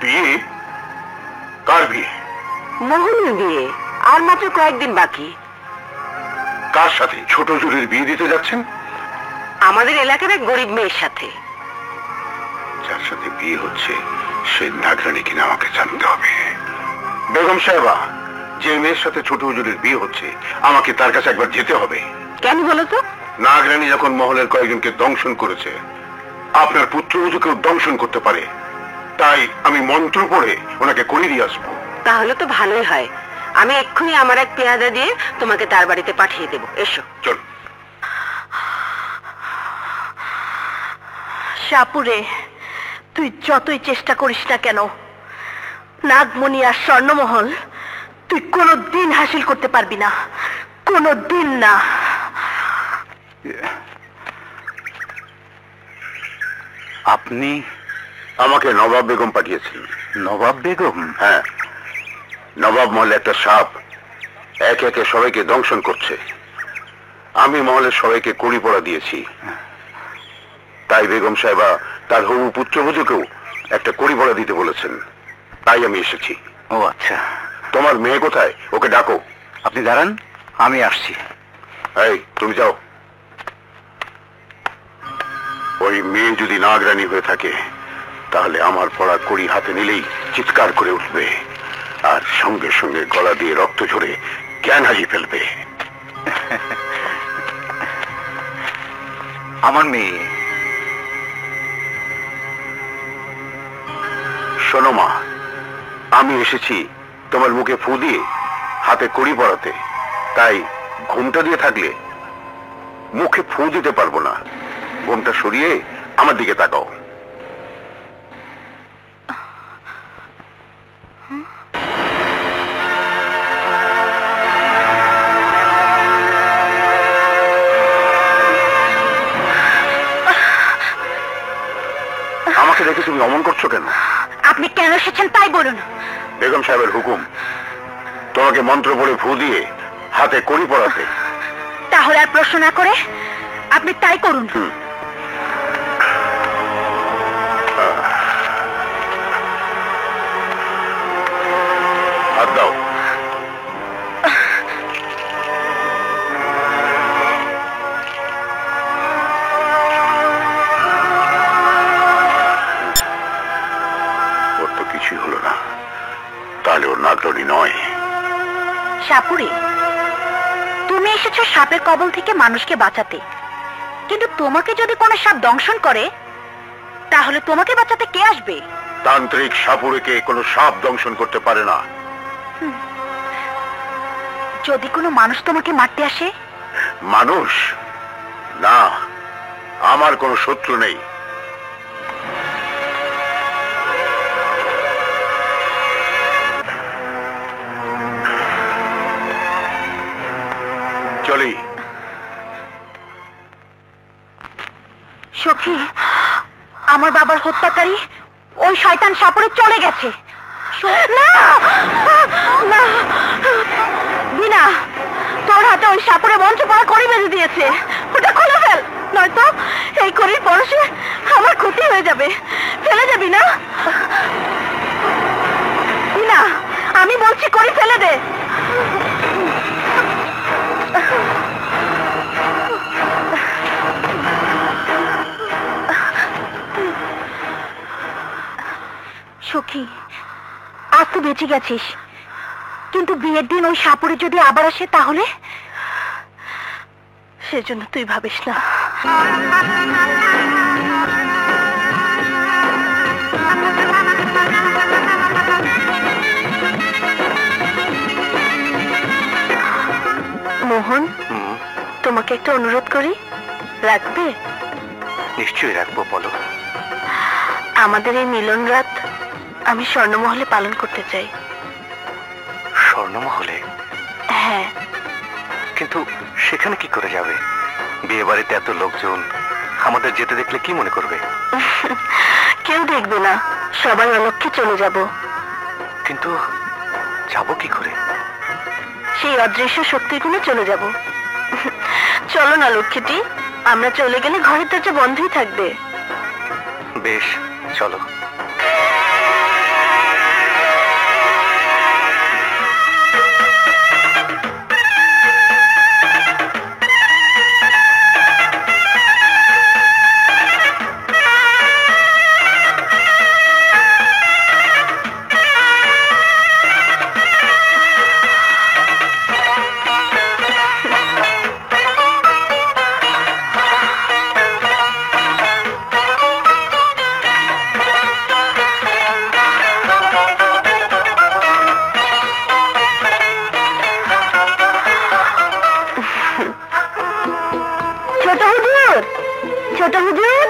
বিয়ে? কার বিয়ে? মোহনের বিয়ে আর মাত্র কয়েকদিন বাকি। কার সাথে? ছোট জুরির বিয়ে দিতে যাচ্ছেন? আমাদের এলাকার এক গরিব মেয়ের সাথে। যার সাথে বিয়ে হচ্ছে সে নাগরানী কিনা আমাকে জানতে হবে। বেগম সাহেবা, যে মেয়ের সাথে ছোট হুজুরের বিয়ে হচ্ছে আমাকে তার কাছে একবার যেতে হবে। কেন বলো তো? নাগরানী যখন মহলের কয়েকজনকে দংশন করেছে, আপনার পুত্রবধূকেও দংশন করতে পারে। তাই আমি মন্ত্র পড়ে ওনাকে করে দিয়ে আসবো। তাহলে তো ভালোই হয়। আমি এক্ষুনি আমার এক পেয়াদা দিয়ে তোমাকে তার বাড়িতে পাঠিয়ে দেবো। এসো। চল। সাপুরে, তুই যতই চেষ্টা করিস না কেন, নাগমণি আর স্বর্ণমহল তুই কোনো দিন হাসিল করতে পারবি না, কোনো দিন না। আপনি আমাকে নবাব বেগম পাঠিয়েছেন? নবাব বেগম? হ্যাঁ, নবাব মহলে একটা সাপ একে একে সবাইকে দংশন করছে। আমি মহলের সবাইকে কড়ি পড়া দিয়েছি। তাই বেগম সাহেবা তার হবু পুত্রবধূকেও একটা কড়ি পড়া দিতে বলেছেন। তাই আমি এসেছি। ও আচ্ছা। তোমার মেয়ে কোথায়? ওকে ডাকো। আপনি দাঁড়ান, আমি আসছি। এই তুমি যাও। ওই মেয়ে যদি নাগরানী হয়ে থাকে তাহলে আমার পড়া কড়ি হাতে নিলেই চিৎকার করে উঠবে আর সঙ্গে সঙ্গে গলা দিয়ে রক্ত ঝরে জ্ঞান হারিয়ে ফেলবে। আমার মেয়ে। শোনো মা, আমি এসেছি তোমার মুখে ফু দিয়ে হাতে কড়ি পরাতে, তাই ঘুমটা দিয়ে থাকলে মুখে ফু দিতে পারবো না। ঘুমটা সরিয়ে আমার দিকে তাকাও। আমাকে দেখে তুমি অমন করছো কেন? আপনি কেন এসেছেন তাই বলুন। বেগম সাহেবের হুকুম তোমাকে মন্ত্র পড়ে ফু দিয়ে হাতে কড়ি পরাতে। তাহলে আর প্রশ্ন না করে আপনি তাই করুন। হাত দাও। ওর তো কিছুই হলো না, তাহলে ওর নাগরানী নয়। সাপুরে, তুমি এসেছো সাপের কবল থেকে মানুষকে বাঁচাতে, কিন্তু তোমাকে যদি কোনো সাপ দংশন করে তাহলে তোমাকে বাঁচাতে কে আসবে? তান্ত্রিক সাপুড়েকে কোনো সাপ দংশন করতে পারে না। যদি কোনো মানুষ তোমাকে মারতে আসে? মানুষ না, আমার কোনো শত্রু নেই। চলি। সখী, আমার বাবার হত্যাকারী ওই শয়তান সাপুরে চলে গেছে। না না বিনা, তোর হাতে ওই সাপুরে মঞ্চ পড়া কড়ি বেঁধে দিয়েছে। ওটা খুলে ফেল, নয়তো এই কড়ির পরশে আমার ক্ষতি হয়ে যাবে। ফেলে যাবি না? বিনা, আমি বলছি কড়ি ফেলে দে। সখী, আজ তো বেঁচে গেছিস, কিন্তু বিয়ের দিন ওই সাপুরে যদি আবার আসে তাহলে? সেজন্য তুই ভাবিস না। মোহন, তোমাকে একটা অনুরোধ করি, রাখবে? নিশ্চয়ই রাখবো, বলো। আমাদের এই মিলন রাত আমি স্বর্ণমহলে পালন করতে চাই। স্বর্ণমহলে? হ্যাঁ। কিন্তু সেখানে কি করে যাবে? বিয়ে বাড়িতে এত লোকজন, আমাদের যেতে দেখলে কি মনে করবে? কেউ দেখবে না, সবাই অলক্ষ্যে চলে যাব। কিন্তু যাব কি করে? সেই অদৃশ্য শক্তির গুণে চলে যাব। চলো না লক্ষ্মীটি, আমরা চলে গেলে ঘরের দরজা বন্ধই থাকবে। বেশ, চলো। ছোট হুজুর,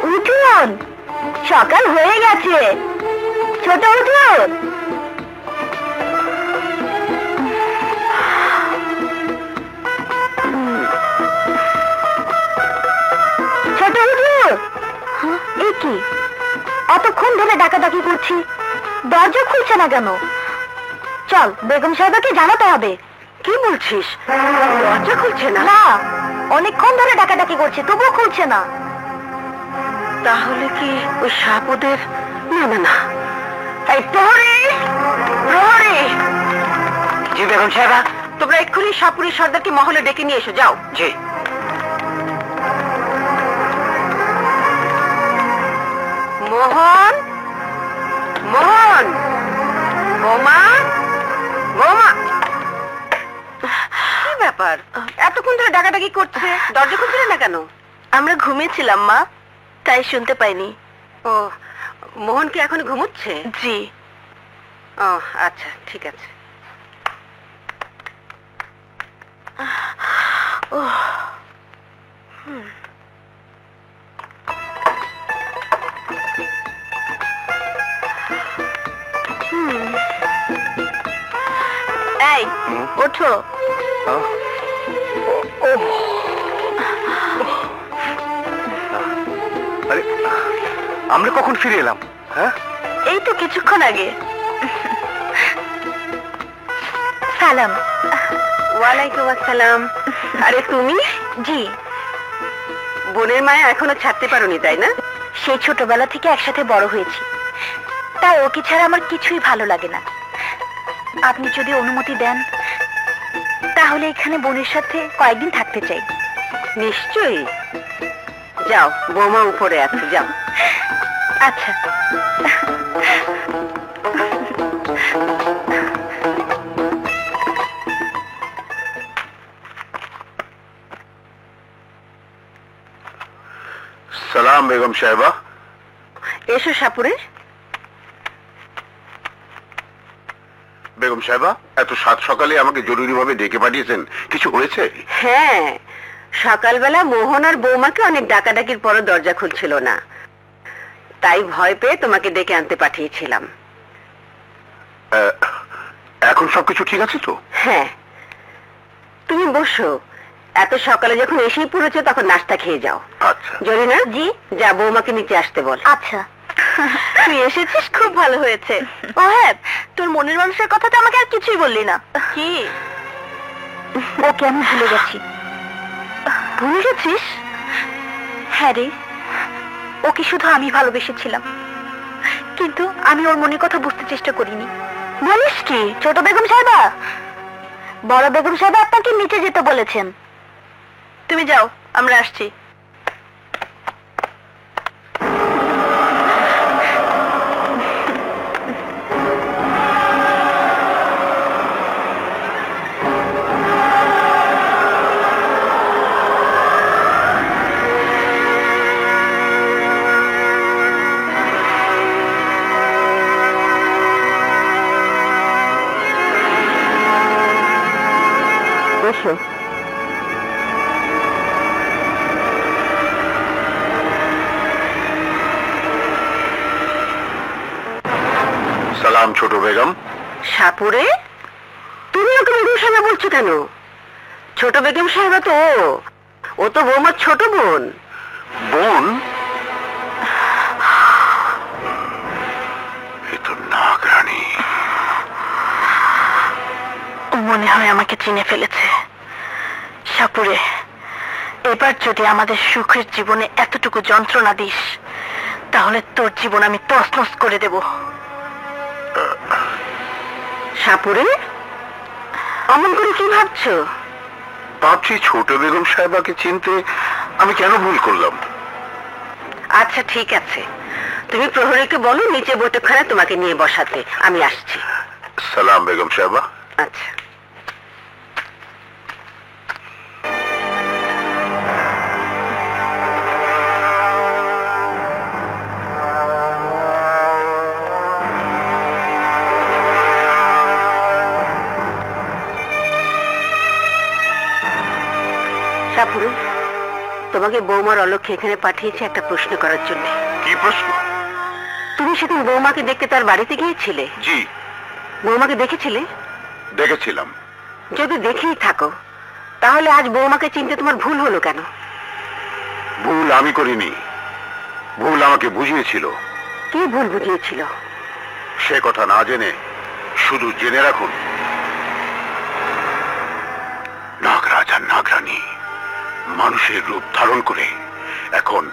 উঠুন, সকাল হয়ে গেছে। ছোট হুজুর, ছোট হুজুর। এ কি, এতক্ষণ ধরে ডাকাডাকি করছি, দরজা খুলছে না কেন? চল, বেগম সাহেবাকে জানাতে হবে। কি বলছিস? দরজা খুলছে না? না, অনেকক্ষণ ধরে ডাকাডাকি করছে, তবুও খুলছে না। তাহলে কি ওই সাপ ওদের? না না না, এই প্রহরী, প্রহরী। জি বেগম সাহেবা, তোমরা এক্ষুনি সাপুরের সর্দারকে মহলে ডেকে নিয়ে এসো, যাও। জি। মোহন, মোহন, বৌমা, বৌমা, কি ব্যাপার? এতক্ষণ ধরে ডাকাডাকি করছে, দরজা খুলছিলে না কেন? আমরা ঘুমিয়েছিলাম মা, তাই শুনতে পাইনি। ও, মোহন কি এখন ঘুমোচ্ছে? জি। ও আচ্ছা, ঠিক আছে। এই ওঠো। আরে আমরা কখন ফিরে এলাম? হ্যাঁ, এই তো কিছুক্ষণ আগে। সালাম। ওয়ালাইকুম আসসালাম। আরে তুমি? জি। বোনের মায়া এখনো ছাড়তে পারোনি, তাই না? সেই ছোটবেলা থেকে একসাথে বড় হয়েছি, তাই ওকে ছাড়া আমার কিছুই ভালো লাগে না। আপনি যদি অনুমতি দেন তাহলে এখানে বোনের সাথে কয়েকদিন থাকতে চাই। নিশ্চয়ই, যাও, বৌমা উপরে আছে, যাও। আচ্ছা। সালাম বেগম সাহেবা। এসো সাপুরে। বেগম সাহেবা, এত সাত সকালে আমাকে জরুরিভাবে ডেকে পাঠিয়েছেন, কিছু হয়েছে? হ্যাঁ, সকালবেলা মোহন আর বৌমাকে অনেক ডাকাডাকির পরও দরজা খুলছিল না, তাই ভয় পেয়ে তোমাকে ডেকে আনতে পাঠিয়েছিলাম। এখন সবকিছু ঠিক আছে তো? হ্যাঁ, তুমি বসো। এত সকালে যখন এসেই পড়েছো তখন নাস্তা খেয়ে যাও। আচ্ছা। জরিনা, জি, যা বৌমাকে নিচে আসতে বল। আচ্ছা। তুই এসেছিস, খুব ভালো হয়েছে। ও হ্যাঁ, তোর মনের মানুষের কথা তো আমাকে আর কিছুই বললি না। কি? ওকে আমি ভুলে গেছি। ভুলে গেছিস? হ্যাঁ রে, ওকে শুধু আমি ভালোবেসেছিলাম, কিন্তু আমি ওর মনের কথা বুঝতে চেষ্টা করিনি। বলিস কি? ছোট বেগম সাহেবা, বড় বেগম সাহেবা আপনাকে নিচে যেতে বলেছেন। তুমি যাও, আমরা আসছি। বসো। সালাম ছোট বেগম। সাপুরে, তুমি ওকে বেগম সাহেবা বলছো কেন? ছোট বেগম সাহেবা তো ও তো বৌমার ছোট বোন। বোন? এ তো নাগরানী। ও মনে হয় আমাকে চিনে ফেলেছে। সাপুরে, এবার যদি আমাদের সুখের জীবনে এতটুকু যন্ত্রণা দিস তাহলে তোর জীবন আমি তছনছ করে দেব। সাপুরে, অমন করে কি ভাবছো? ভাবছি ছোট বেগম সাহেবাকে চিনতে আমি কেন ভুল করলাম। আচ্ছা ঠিক আছে, তুমি প্রহরীকে বলো নিচে বৈঠকখানা তোমাকে নিয়ে বসাতে, আমি আসছি। সালাম বেগম সাহেবা। আচ্ছা। সাপুরে, তোমাকে বৌমার অলক্ষ্যে এখানে পাঠিয়েছে একটা প্রশ্ন করার জন্য। কি প্রশ্ন? তুমি সেদিন বৌমাকে দেখতে তার বাড়িতে গিয়েছিলে? জি, বৌমাকে দেখেছিলে? দেখেছিলাম। যদি দেখেই থাকো তাহলে আজ বৌমাকে চিনতে তোমার ভুল হলো কেন? ভুল আমি করিনি, ভুল আমাকে বুঝিয়েছিল। কি ভুল বুঝিয়েছিল? সে কথা না জেনে শুধু জেনে রাখুন, নাগরাজ আর নাগরানী মানুষের রূপ ধারণ করে এখন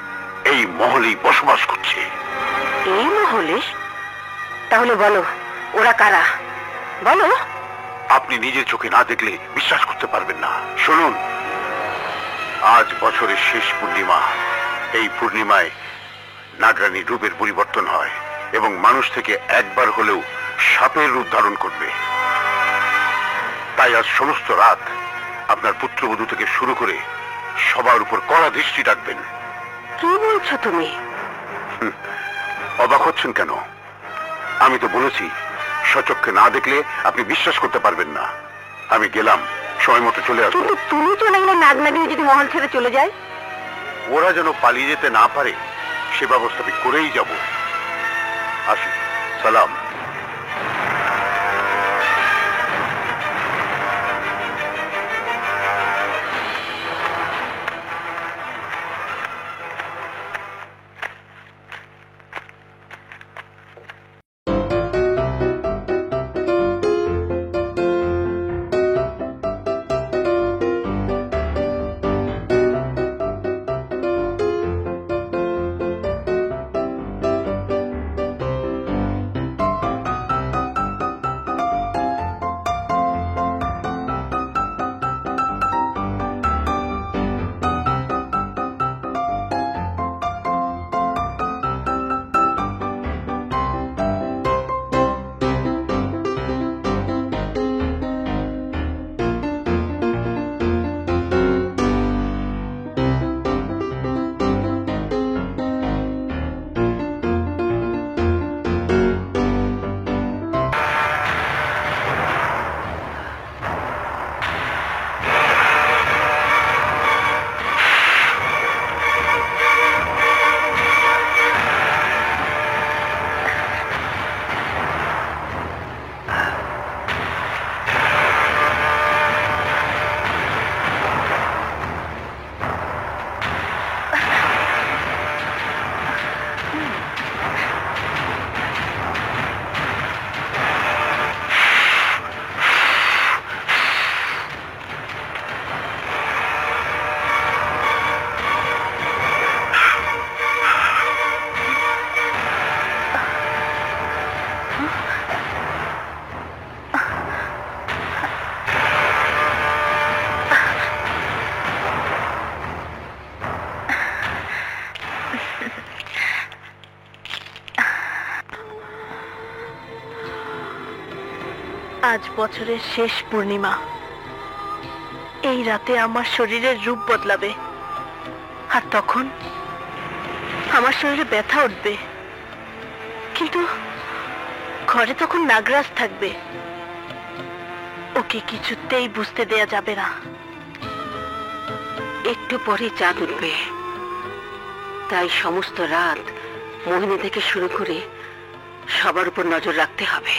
এই মহলেই বসবাস করছে। এই মহলে? তাহলে বলো ওরা কারা, বলো। আপনি নিজের চোখে না দেখলে বিশ্বাস করতে পারবেন না। শুনুন, আজ বছরের শেষ পূর্ণিমা। এই পূর্ণিমায় নাগরানীর রূপের পরিবর্তন হয় এবং মানুষ থেকে একবার হলেও সাপের রূপ ধারণ করবে। তাই আজ সমস্ত রাত আপনার পুত্রবধূ থেকে শুরু করে সবার উপর কড়া দৃষ্টি রাখবেন। কি বলছো তুমি? অবাক হচ্ছেন কেন? আমি তো বলেছি, সচক্ষে না দেখলে আপনি বিশ্বাস করতে পারবেন না। আমি গেলাম, সময় মতো চলে আসবো। কিন্তু তুমি চলে গেলে নাগনাগিনী যদি মহল ছেড়ে চলে যায়? ওরা যেন পালিয়ে যেতে না পারে সে ব্যবস্থা আমি করেই যাব। আসি, সালাম। আজ বছরের শেষ পূর্ণিমা। এই রাতে আমার শরীরের রূপ বদলাবে, আর তখন আমার শরীরে ব্যথা উঠবে। কিন্তু ঘরে তখন নাগরাজ থাকবে, ওকে কিছুতেই বুঝতে দেয়া যাবে না। একটু পরে চাঁদ উঠবে, তাই সমস্ত রাত মোহিনী থেকে শুরু করে সবার উপর নজর রাখতে হবে।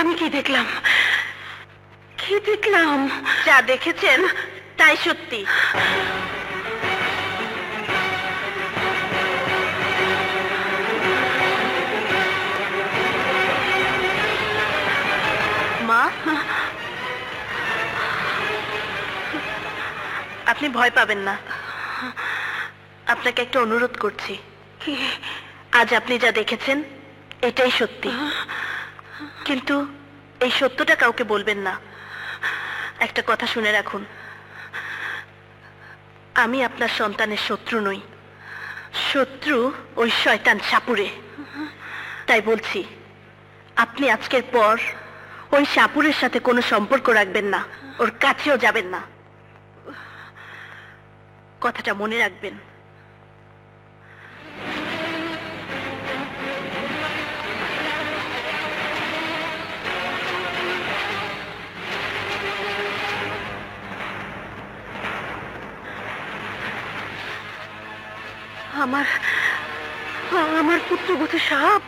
আমি কি দেখলাম? কি দেখলাম? যা দেখেছেন তাই সত্যি। মা, আপনি ভয় পাবেন না। আপনাকে একটা অনুরোধ করছি। আজ আপনি যা দেখেছেন এটাই সত্যি, কিন্তু এই সত্যটা কাউকে বলবেন না। একটা কথা শুনে রাখুন, আমি আপনার সন্তানের শত্রু নই, শত্রু ওই শয়তান সাপুরে। তাই বলছি, আপনি আজকের পর ওই সাপুরের সাথে কোনো সম্পর্ক রাখবেন না, ওর কাছেও যাবেন না। কথাটা মনে রাখবেন। আমার পুত্রবধূ সাপ।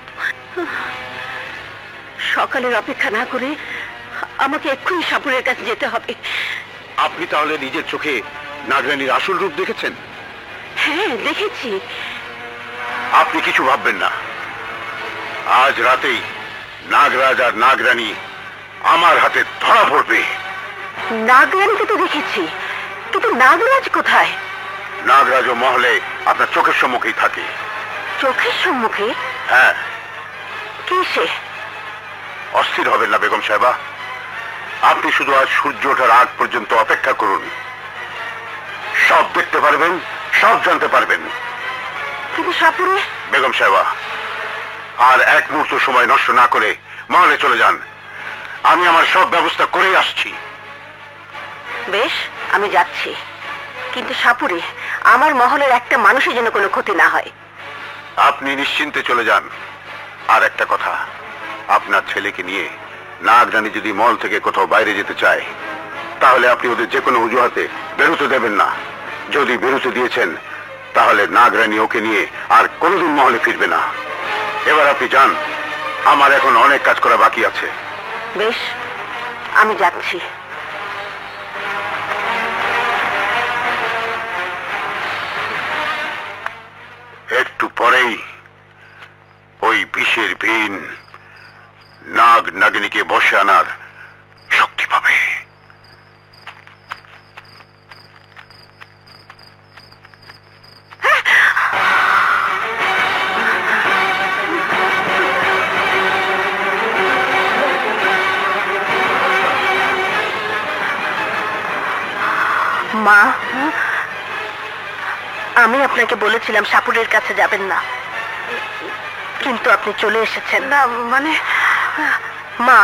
সকালের অপেক্ষা না করে আমাকে এক্ষুনি সাপুরের কাছে যেতে হবে। আপনি তাহলে নিজের চোখে নাগরানীর আসল রূপ দেখেছেন? হ্যাঁ, দেখেছি। আপনি কিছু ভাববেন না, আজ রাতেই নাগরাজ আর নাগরানী আমার হাতে ধরা পড়বে। নাগরানীকে তো দেখেছি, কিন্তু নাগরাজ কোথায়? নাগরাজ ও মহলে আপনার চোখের সম্মুখেই থাকে। চোখের সম্মুখে? হ্যাঁ। কে সে? অস্থির হবেন না বেগম সাহেবা, আপনি শুধু আজ সূর্য ওঠার আগ পর্যন্ত অপেক্ষা করুন। সব দেখতে পারবেন, সব জানতে পারবেন। কিন্তু সাপুরে? বেগম সাহেবা, আর এক মুহূর্ত সময় নষ্ট না করে মহলে চলে যান। আমি আমার সব ব্যবস্থা করেই আসছি। বেশ, আমি যাচ্ছি, কিন্তু সাপুরে আমার মহলের একটা মানুষের যেন কোনো ক্ষতি না হয়। আপনি নিশ্চিন্তে চলে যান। আর একটা কথা, আপনার ছেলেকে নিয়ে নাগরানী যদি মল থেকে কোথাও বাইরে যেতে চায়, তাহলে আপনি ওদের যে কোনো অজুহাতে বেরোতে দেবেন না। যদি বেরোতে দিয়েছেন, তাহলে নাগরানী ওকে নিয়ে আর কোনোদিন মহলে ফিরবে না। এবার আপনি যান, আমার এখন অনেক কাজ করা বাকি আছে। বেশ, আমি যাচ্ছি। একটু পরেই ওই বিষের ভিন নাগ নাগিনীকে বসে আনার শক্তি পাবে। মা, আমি আপনাকে বলেছিলাম সাপুরের কাছে যাবেন না, কিন্তু আপনি চলে এসেছেন। না মানে, মা,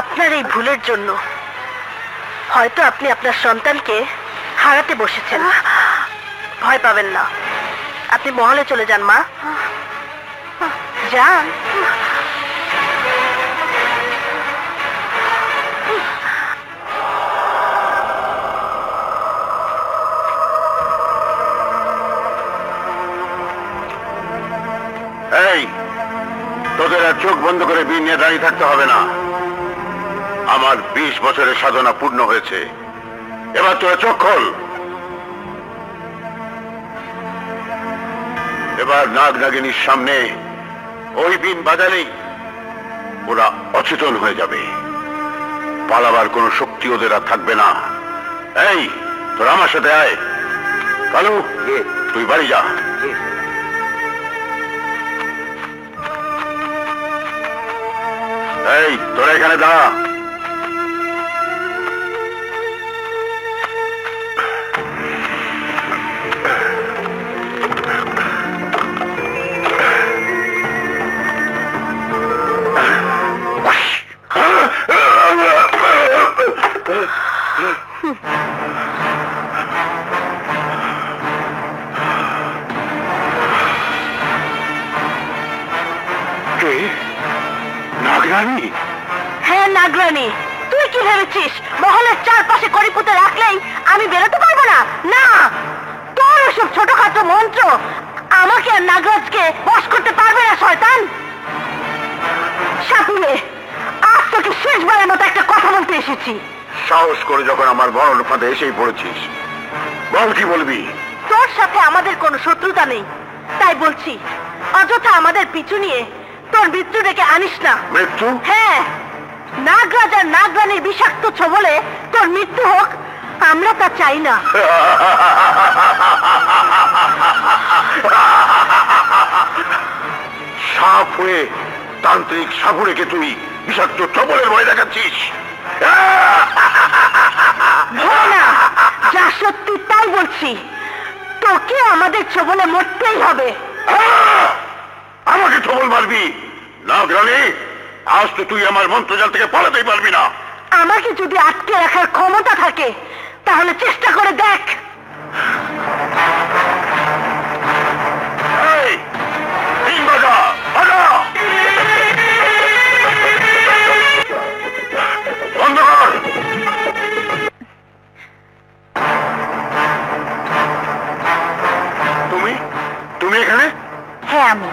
আপনার এই ভুলের জন্য হয়তো আপনি আপনার সন্তানকে হারাতে বসেছেন। ভয় পাবেন না, আপনি মহলে চলে যান। মা, যান। এই, তোদের আর চোখ বন্ধ করে বিন নিয়ে দাঁড়িয়ে থাকতে হবে না। আমার 20 বছরের সাধনা পূর্ণ হয়েছে, এবার তোরা চোখ খোল। এবার নাগ নাগিনীর সামনে ওই বিন বাজালেই ওরা অচেতন হয়ে যাবে, পালাবার কোনো শক্তি ওদের আর থাকবে না। এই, তোরা আমার সাথে আয়। কালু, তুই বাড়ি যা। এই, তোরা এখানে দাঁড়া। নাগরানী? হ্যাঁ, নাগরানী। তুই কি ভেবেছিস মহলের চারপাশে কড়িপুঁতে রাখলেই আমি বেরোতে পারবো না? না, তোর এসব ছোটখাটো মন্ত্র আমাকে আর নাগরাজকে বশ করতে পারবে না, শয়তান। বলছি। সাহস করে যখন আমার মরণ ফাঁদে এসেই পড়েছিস, বল কি বলবি? তোর সাথে আমাদের কোনো শত্রুতা নেই, তাই বলছি অযথা আমাদের পিছু নিয়ে তোর মৃত্যু ডেকে আনিস না। মৃত্যু? হ্যাঁ, নাগরাজ আর নাগরানীর বিষাক্ত ছোবলে তোর মৃত্যু হোক, আমরা তা চাই না। সাপ হয়ে তান্ত্রিক সাপুরেকে তুই বিষাক্ত চবলের ভয় দেখাচ্ছিস? ভয় না, যা সত্যি তাই বলছি, তোকে আমাদের ছোবলে মরতেই হবে। আমাকে ছবল মারবি? নাগরানী, আজ তো তুই আমার মন্ত্রজাল থেকে পালাতেই পারবি না। আমাকে যদি আটকে রাখার ক্ষমতা থাকে তাহলে চেষ্টা করে দেখ। এই, তিন বাজা, বাজা! বন্ধ কর! তুমি তুমি এখানে? হ্যাঁ আমি।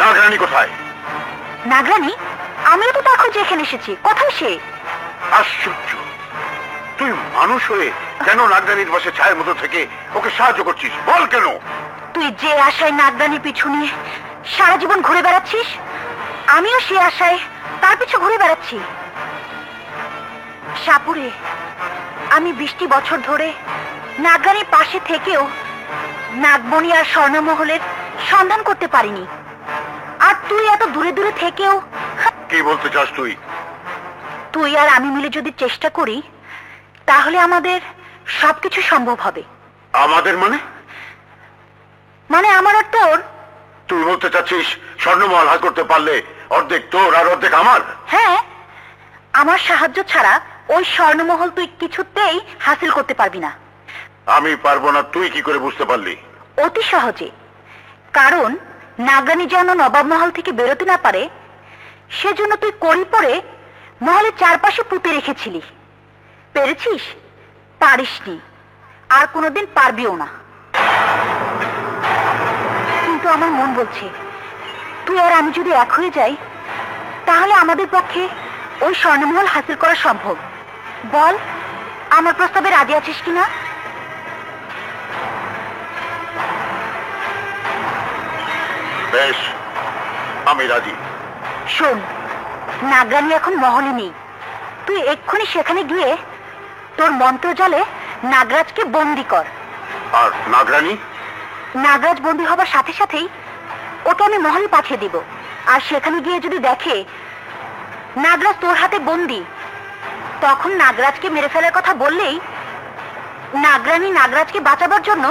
নাগরানী কোথায়? নাগরানী? আমিও তো তার খোঁজে এখানে এসেছি। কোথায় সে? আশ্চর্য, তুই মানুষ হয়ে কেন নাগরানীর পাশে ছায়ের মতো থেকে ওকে সাহায্য করছিস? বল কেন? তুই যে আশায় নাগরানীর পিছু নিয়ে সারা জীবন ঘুরে বেড়াচ্ছিস, আমিও সে আশায় তার পিছু ঘুরে বেড়াচ্ছি। সাপুরে আমি 20টি বছর ধরে নাগরানীর পাশে থেকেও নাগমণি আর স্বর্ণমহলের সন্ধান করতে পারিনি, আর তুই এত দূরে দূরে থেকেও। কি বলতে চাস তুই? তুই আর আমি মিলে যদি চেষ্টা করি তাহলে আমাদের সবকিছু সম্ভব হবে। আমাদের মানে? মানে আমার আর তোর। তুই বলতে চাচ্ছিস স্বর্ণমহল হাত করতে পারলে অর্ধেক তোর আর অর্ধেক আমার? হ্যাঁ, আমার সাহায্য ছাড়া ওই স্বর্ণমহল তুই কিছুতেই হাসিল করতে পারবি না। আমি পারবো না, তুই কি করে বুঝতে পারলি? অতি সহজে, কারণ নাগরানী যেন নবাব মহল থেকে বেরোতে না পারে সেজন্য তুই কড়ি পরে মহলের চারপাশে পুঁতে রেখেছিলি। পেরেছিস? পারিসনি, আর কোনোদিন পারবিও না। কিন্তু আমার মন বলছে তুই আর আমি যদি এক হয়ে যাই তাহলে আমাদের পক্ষে ওই স্বর্ণমহল হাসিল করা সম্ভব। বল, আমার প্রস্তাবে রাজি আছিস কিনা? বেশ, আমি রাজি। শোন, নাগরানী এখন মহলে নেই। তুই এক্ষুনি সেখানে গিয়ে তোর মন্ত্রজালে নাগরাজকে বন্দি কর। আর নাগরানী? নাগরাজ বন্দি হবার সাথে সাথেই ওকে আমি মহলে পাঠিয়ে দিব। আর সেখানে গিয়ে যদি দেখে নাগরাজ তোর হাতে বন্দি, তখন নাগরাজকে মেরে ফেলার কথা বললেই নাগরানী নাগরাজকে বাঁচাবার জন্য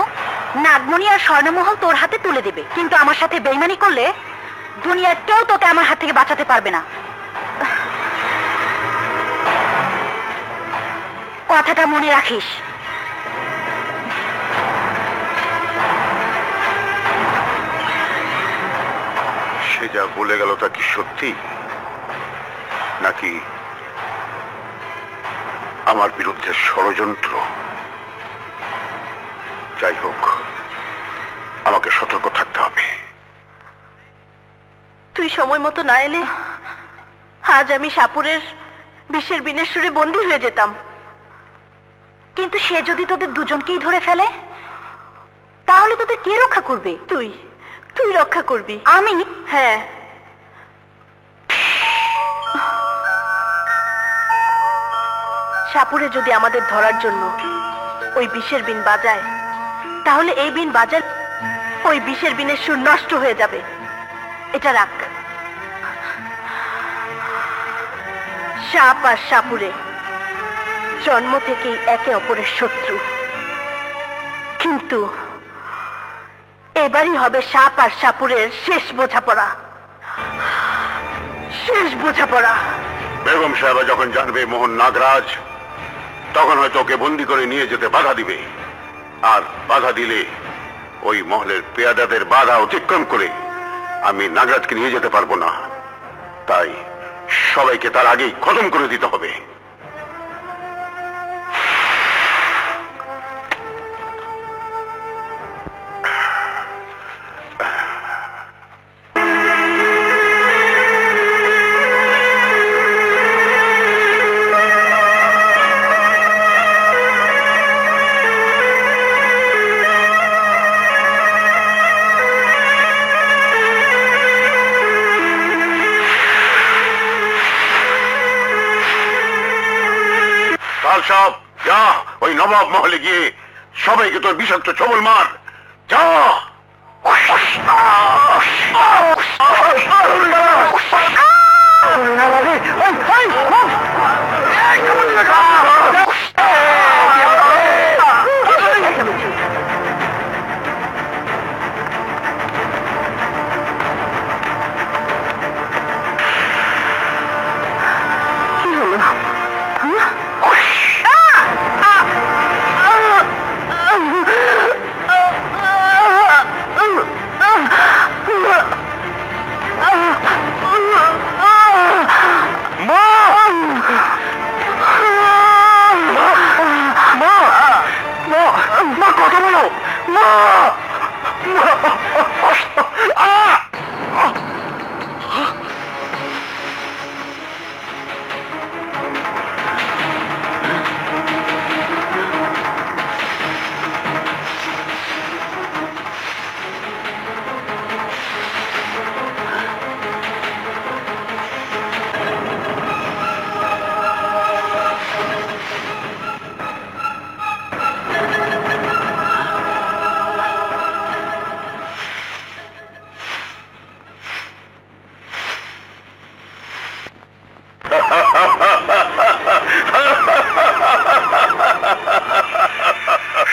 নাগমণি আর স্বর্ণমহল তোর হাতে তুলে দেবে। কিন্তু আমার সাথে বেইমানি করলে দুনিয়ার কেউ তোকে আমার হাত থেকে বাঁচাতে পারবে না। কথাটা মনে রাখিস। সে যা বলে গেল তা কি সত্যি, নাকি আমার বিরুদ্ধে ষড়যন্ত্র? যাই হোক, আমাকে সতর্ক থাকতে হবে। তুই সময় মতো না এলে আজ আমি সাপুরের বিষের বিনেশ্বরে বন্দী হয়ে যেতাম। কিন্তু সে যদি তোদের দুজনকেই ধরে ফেলে তাহলে তোদের কে রক্ষা করবে? তুই তুই রক্ষা করবি। আমি? হ্যাঁ। সাপুরে যদি আমাদের ধরার জন্য ওই বিষের বিন বাজায় তাহলে এই বিন বাজার ওই বিষের বিনের সুর নষ্ট হয়ে যাবে। এটা রাখ। সাপ আর সাপুরে জন্ম থেকেই একে অপরের শত্রু, কিন্তু এবারই হবে সাপ আর সাপুরের শেষ বোঝাপড়া। শেষ বোঝাপড়া। বেগম সাহেবা যখন জানবে মোহন নাগরাজ, তখন হয়তো ওকে বন্দি করে নিয়ে যেতে বাধা দিবে। আর বাধা দিলে ওই মহলের পেয়াদাদের বাধা অতিক্রম করে আমি নাগরাজকে নিয়ে যেতে পারবো না। তাই সবাইকে তার আগেই খতম করে দিতে হবে। লাল সাপ, যা ওই নবাব মহলে গিয়ে সবাইকে তোর বিষাক্ত ছবল মার, যা। কথা বলো মা।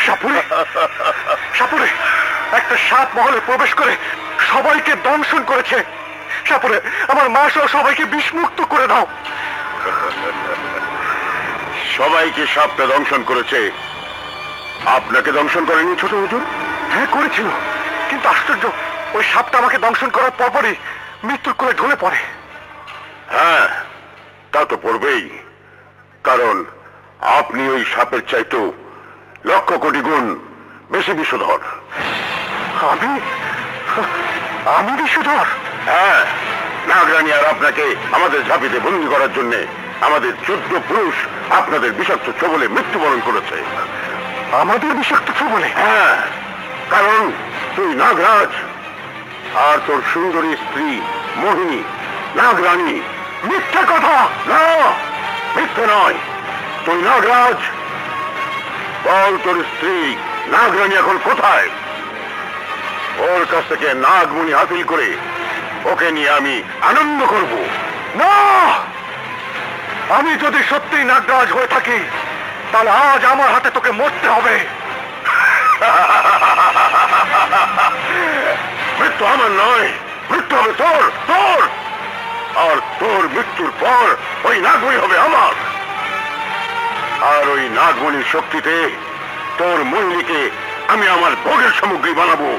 সাপুরে সাপুরে একটা সাপ মহলে প্রবেশ করে সবাইকে দংশন করেছে। সাপুরে আমার মা সহ সবাইকে বিষমুক্ত করে দাও। সবাইকে সাপটা দংশন করেছে, আপনাকে দংশন করেনি ছোট হুজুর? হ্যাঁ করেছিল, কিন্তু আশ্চর্য, ওই সাপটা আমাকে দংশন করার পরপরই মৃত্যুর কোলে ঢলে পড়ে। হ্যাঁ তা তো পড়বেই, কারণ আপনি ওই সাপের চাইতেও লক্ষ কোটি গুণ বেশি বিষধর। আমি আমি বিষধর? হ্যাঁ, নাগরানী আর আপনাকে আমাদের ঝাঁপিতে বন্দী করার জন্য আমাদের 14 পুরুষ আপনাদের বিষাক্ত ছোবলে মৃত্যুবরণ করেছে। আমাদের বিষাক্ত ছোবলে? হ্যাঁ, কারণ তুই নাগরাজ আর তোর সুন্দরী স্ত্রী মোহিনী নাগরানী। মিথ্যা কথা। না, মিথ্যে নয়, তুই নাগরাজ। বল তোর স্ত্রী নাগরানী এখন কোথায়? ওর কাছ থেকে নাগমণি হাসিল করে ওকে নিয়ে আমি আনন্দ করব। না, আমি যদি সত্যি নাগরাজ হয়ে থাকি তাহলে আজ আমার হাতে তোকে মরতে হবে। মৃত্যু আমার নয়, মৃত্যু হবে তোর তোর আর তোর মৃত্যুর পর ওই নাগমণি হবে আমার। আর ওই নাগমণির শক্তিতে তোর মহিনীকে আমি আমার ভোগের সামগ্রী বানাবো।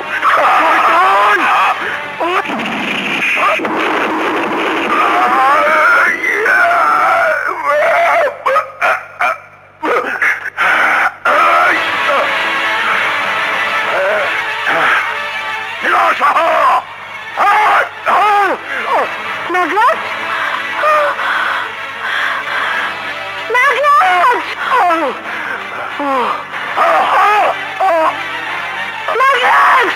নাগরাজ, নাগরাজ, নাগরাজ!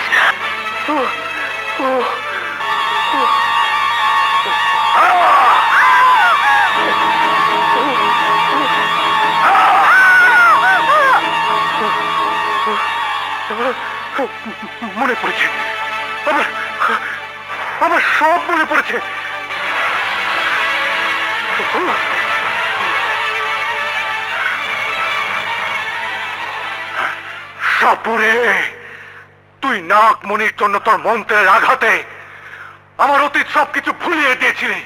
মনে পড়েছে, আমার আমার সব মনে পড়েছে। সাপুরে, তুই নাগমণির জন্য তোর মন্ত্রের আঘাতে আমার অতীত সবকিছু ভুলিয়ে দিয়েছিলি।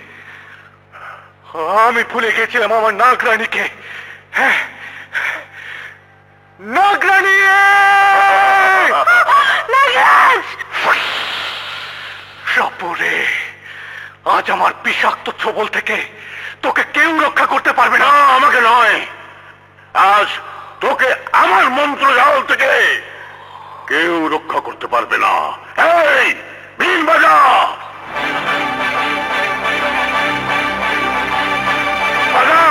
আমি ভুলে গেছিলাম আমার নাগরানীকে। হ্যাঁ, নাগরানী! সাপুরে, আজ আমার বিষাক্ত ছোবল থেকে তোকে কেউ রক্ষা করতে পারবে না। আমাকে নয়, আজ তোকে আমার মন্ত্র জাল থেকে কেউ রক্ষা করতে পারবে না। এই বিন বাজা, বাজা।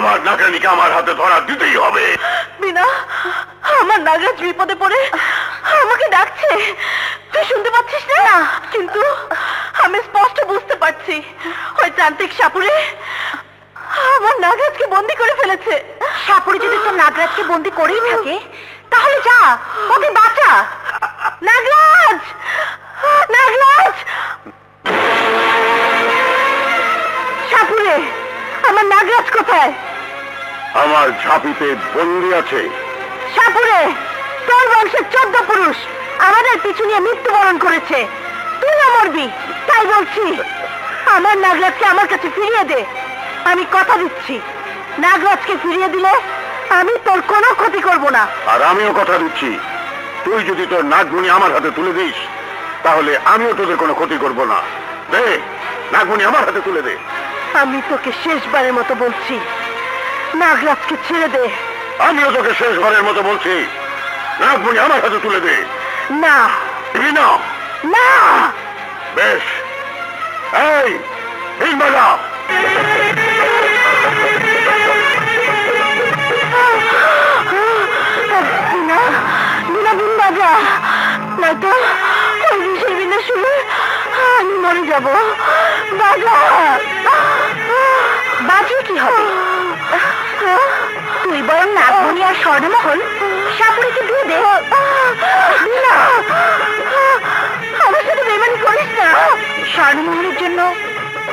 এবার নাগরানীকে আমার হাতে ধরা দিতেই হবে। বিনা, আমার নাগরাজ বিপদে পড়ে আমাকে ডাকছে, তুই শুনতে পাচ্ছিস না? কিন্তু আমি স্পষ্ট বুঝতে পারছি ওই তান্ত্রিক সাপুরে আমার নাগরাজকে বন্দি করে ফেলেছে। সাপুরে যদি তোর নাগরাজকে বন্দি করেই থাকে তাহলে যা ওকে বাঁচা। নাগরাজ, নাগরাজ! সাপুরে, আমার নাগরাজ কোথায়? আমার ঝাঁপিতে বন্দি আছে। সাপুরে, তোর বংশের 14 পুরুষ আমাদের পিছু নিয়ে মৃত্যুবরণ করেছে, তুইও মরবি। তাই বলছি আমার নাগরাজকে আমার কাছে ফিরিয়ে দে। আমি কথা দিচ্ছি, নাগরাজকে ফিরিয়ে দিলে আমি তোর কোনো ক্ষতি করব না। আর আমিও কথা দিচ্ছি, তুই যদি তোর নাগমণি আমার হাতে তুলে দিস তাহলে আমিও তোদের কোনো ক্ষতি করব না। দে, নাগমণি আমার হাতে তুলে দে। আমি তোকে শেষবারের মতো বলছি, নাগরাজকে ছেড়ে দে। আমিও তোকে শেষবারের মতো বলছি, নাগমণি আমার হাতে তুলে দে। না, দিবি না? না! বেশ, এই বিন বাজা। বিনা, বিনা বিন বাজা, নয়তো ওই বিষের বিনা শুনে আমি মরে যাব। বাজা! বাজে কি হবে? তুই বরং নাগমণি আর স্বর্ণমহল সাপুরিকে দিয়ে দে। বিনা, আমার সাথে বেমানি করিস না। স্বর্ণমহলের জন্য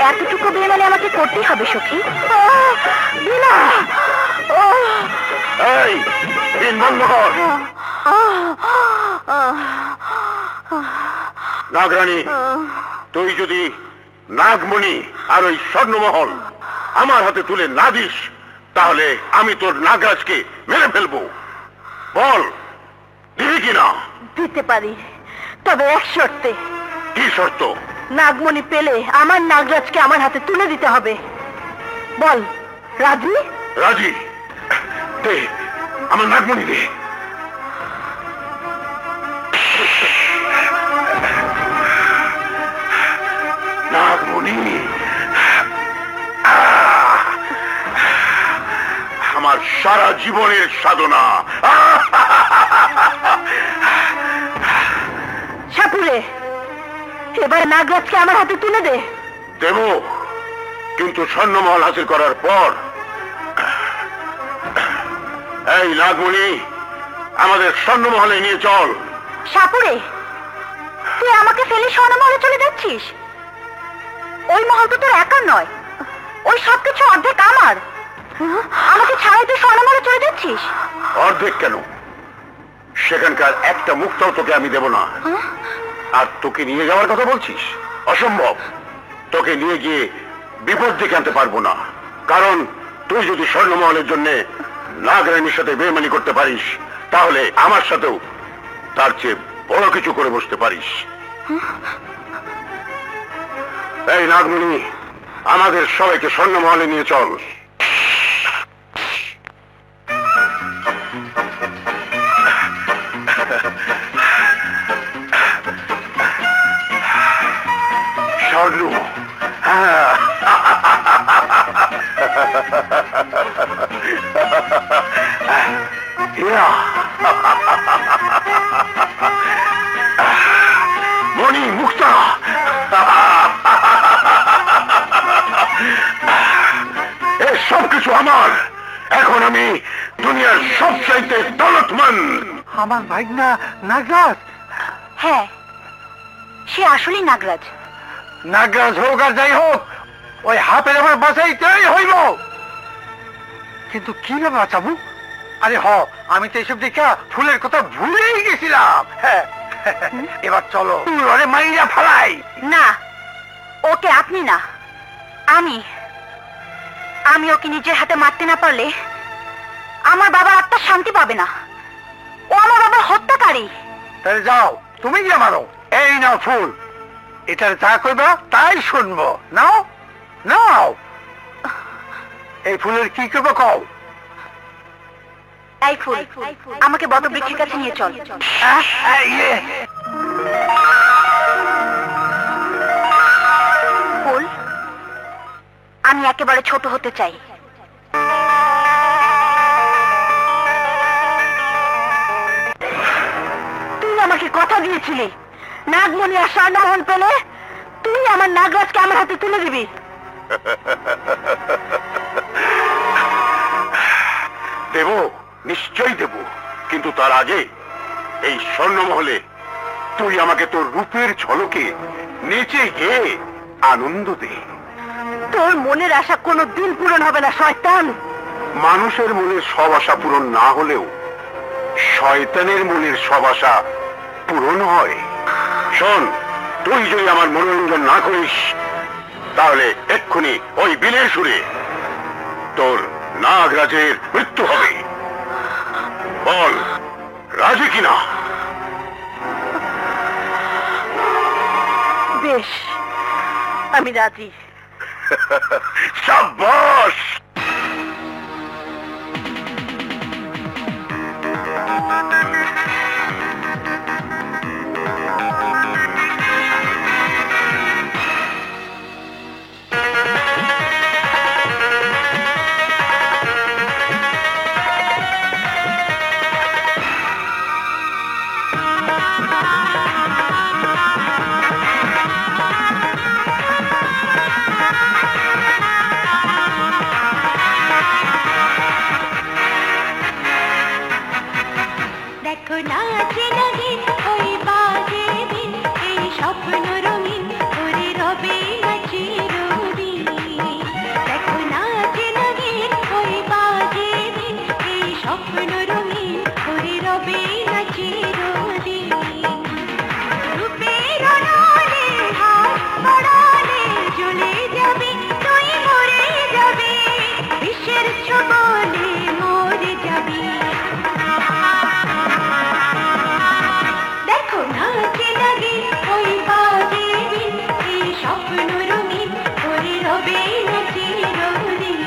এতটুকু বেমানি আমাকে করতেই হবে সখী। বিনা! এই বিন বন্ধ কর। নাগরানী, তুই যদি নাগমণি আর ওই স্বর্ণমহল আমার হাতে তুলে না দিস তাহলে আমি তোর নাগরাজকে মেরে ফেলবো। বল, দিবি কিনা? দিতে পারি, তবে এক শর্তে। কি শর্ত? নাগমণি পেলে আমার নাগরাজকে আমার হাতে তুলে দিতে হবে। বল, রাজি? রাজি। দে, আমার নাগমণি দে। নাগমণি, আমার সারা জীবনের সাধনা। সাপুরে, এবার নাগরাজকে আমার হাতে তুলে দে। দেব, কিন্তু স্বর্ণমহল হাসিল করার পর। এই নাগমণি, আমাদের স্বর্ণমহলে নিয়ে চল। সাপুরে, তুই আমাকে ফেলে স্বর্ণমহলে চলে যাচ্ছিস? ওই মহল তো তোর একার নয়, ওই সবকিছু অর্ধেক আমার। আমাকে ছাড়াই তুই স্বর্ণমহলে চলে যাচ্ছিস? অর্ধেক কেন, সেখানকার একটা মুক্তাও তোকে আমি দেব না। আর তোকে নিয়ে যাওয়ার কথা বলছিস? অসম্ভব। তোকে নিয়ে গিয়ে বিপদ ডেকে আনতে পারবো না, কারণ তুই যদি স্বর্ণমহলের জন্য নাগরানীর সাথে বেমানি করতে পারিস তাহলে আমার সাথেও তার চেয়ে বড় কিছু করে বসতে পারিস। এই নাগমণি, আমাদের সবাইকে স্বর্ণমহলে নিয়ে চল। স্বর্ণ, মণি, মুক্তা, এ সব কিছু আমার। এখন আমি দুনিয়ার সবচাইতে দৌলতমন্দ। আমার ভাইগনা নাগরাজ। হ্যাঁ, সে আসলেই নাগরাজ। নাগরাজ হোক আর যাই হোক, ওই হাফের আমার বাঁচাইতেই হইব। কিন্তু কি না বাঁচাবো? আরে আমি তো এইসব দেখা ফুলের কথা ভুলেই গেছিলাম। হ্যাঁ, এবার চলো ওরে মাইরা ফালাই। না, ওকে আপনি না, আমি ওকে নিজের হাতে মারতে না পারলে আমার বাবা আত্মা শান্তি পাবে না। ও আমার বাবার হত্যাকারী। তাহলে যাও, তুমি গিয়ে মারো। এই নাও ফুল, এটার যা করবে তাই শুনবো। নাও নাও, এই ফুলের কি করবো কও? এই ফুল, আমাকে বটবৃক্ষের কাছে নিয়ে চল। ফুল, আমি একেবারে ছোট হতে চাই। চেয়েছিলি নাগমণি আর স্বর্ণমোহন পেলে তুই আমার নাগরাজকে আমার হাতে তুলে দিবি। দেব, নিশ্চয়ই দেব, কিন্তু তার আগে এই স্বর্ণমহলে তুই আমাকে তোর রূপের ঝলকে নেচে গিয়ে আনন্দ দে। তোর মনের আশা কোনো দিন পূরণ হবে না শয়তান। মানুষের মনের সব আশা পূরণ না হলেও শয়তানের মনের সব আশা পূরণ হয়। শোন, তুই যদি আমার মনোরঞ্জন না করিস তাহলে এক্ষুনি ওই বিলের সুরে তোর নাগরাজের মৃত্যু হবে। বল, রাজি কিনা? বেশ, আমি রাজি। সাব্বাস। দেখো নাচে নাগিন ওই বাজে দিন, এই স্বপ্ন রঙিন ওরে রবে না চিরদিন। দেখো নাচে নাগিন ওই বাজে দিন, এই স্বপ্ন রঙিন ওরে রবে না চিরদিন। রূপের অনলে হাত বাড়ালে জ্বলে যাবে, তুই মরে যাবে, বিশ্বের ছবলে মরে যাবি। দেখো নাচে লাগে ওই বাজে দিন, এই স্বপ্ন রঙিন ওরে রবে না চিরদিন।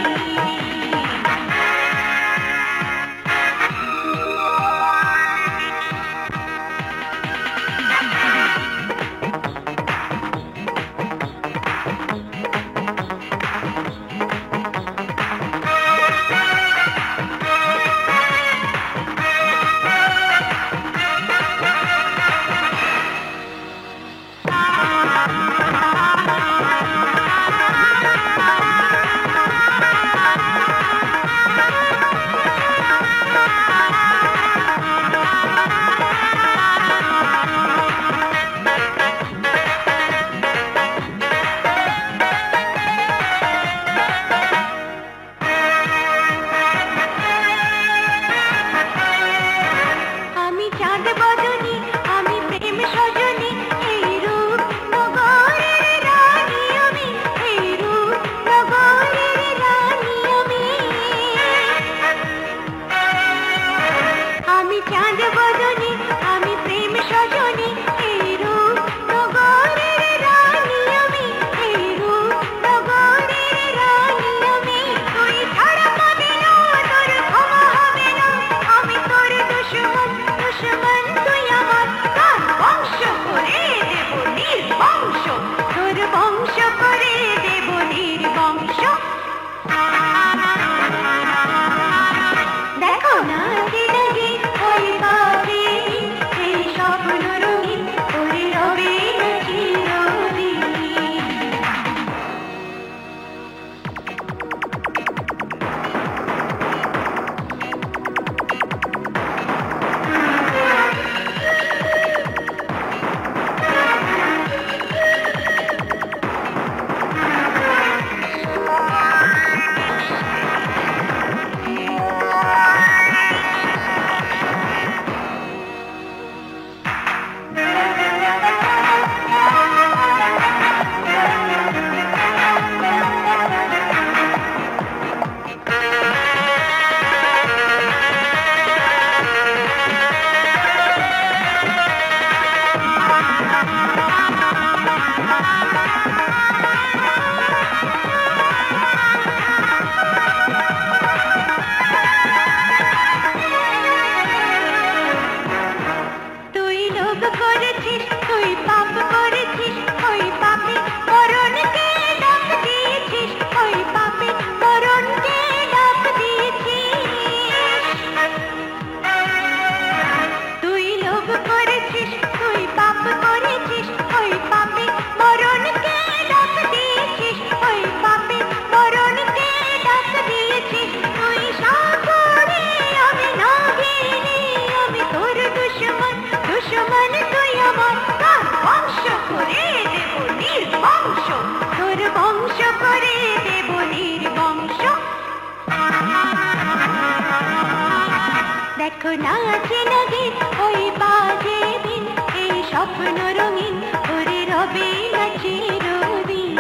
দেখো নাচে নাগিন ওই বাজে দিন এই স্বপ্ন রঙিন ওরে রবে নাচে রবিন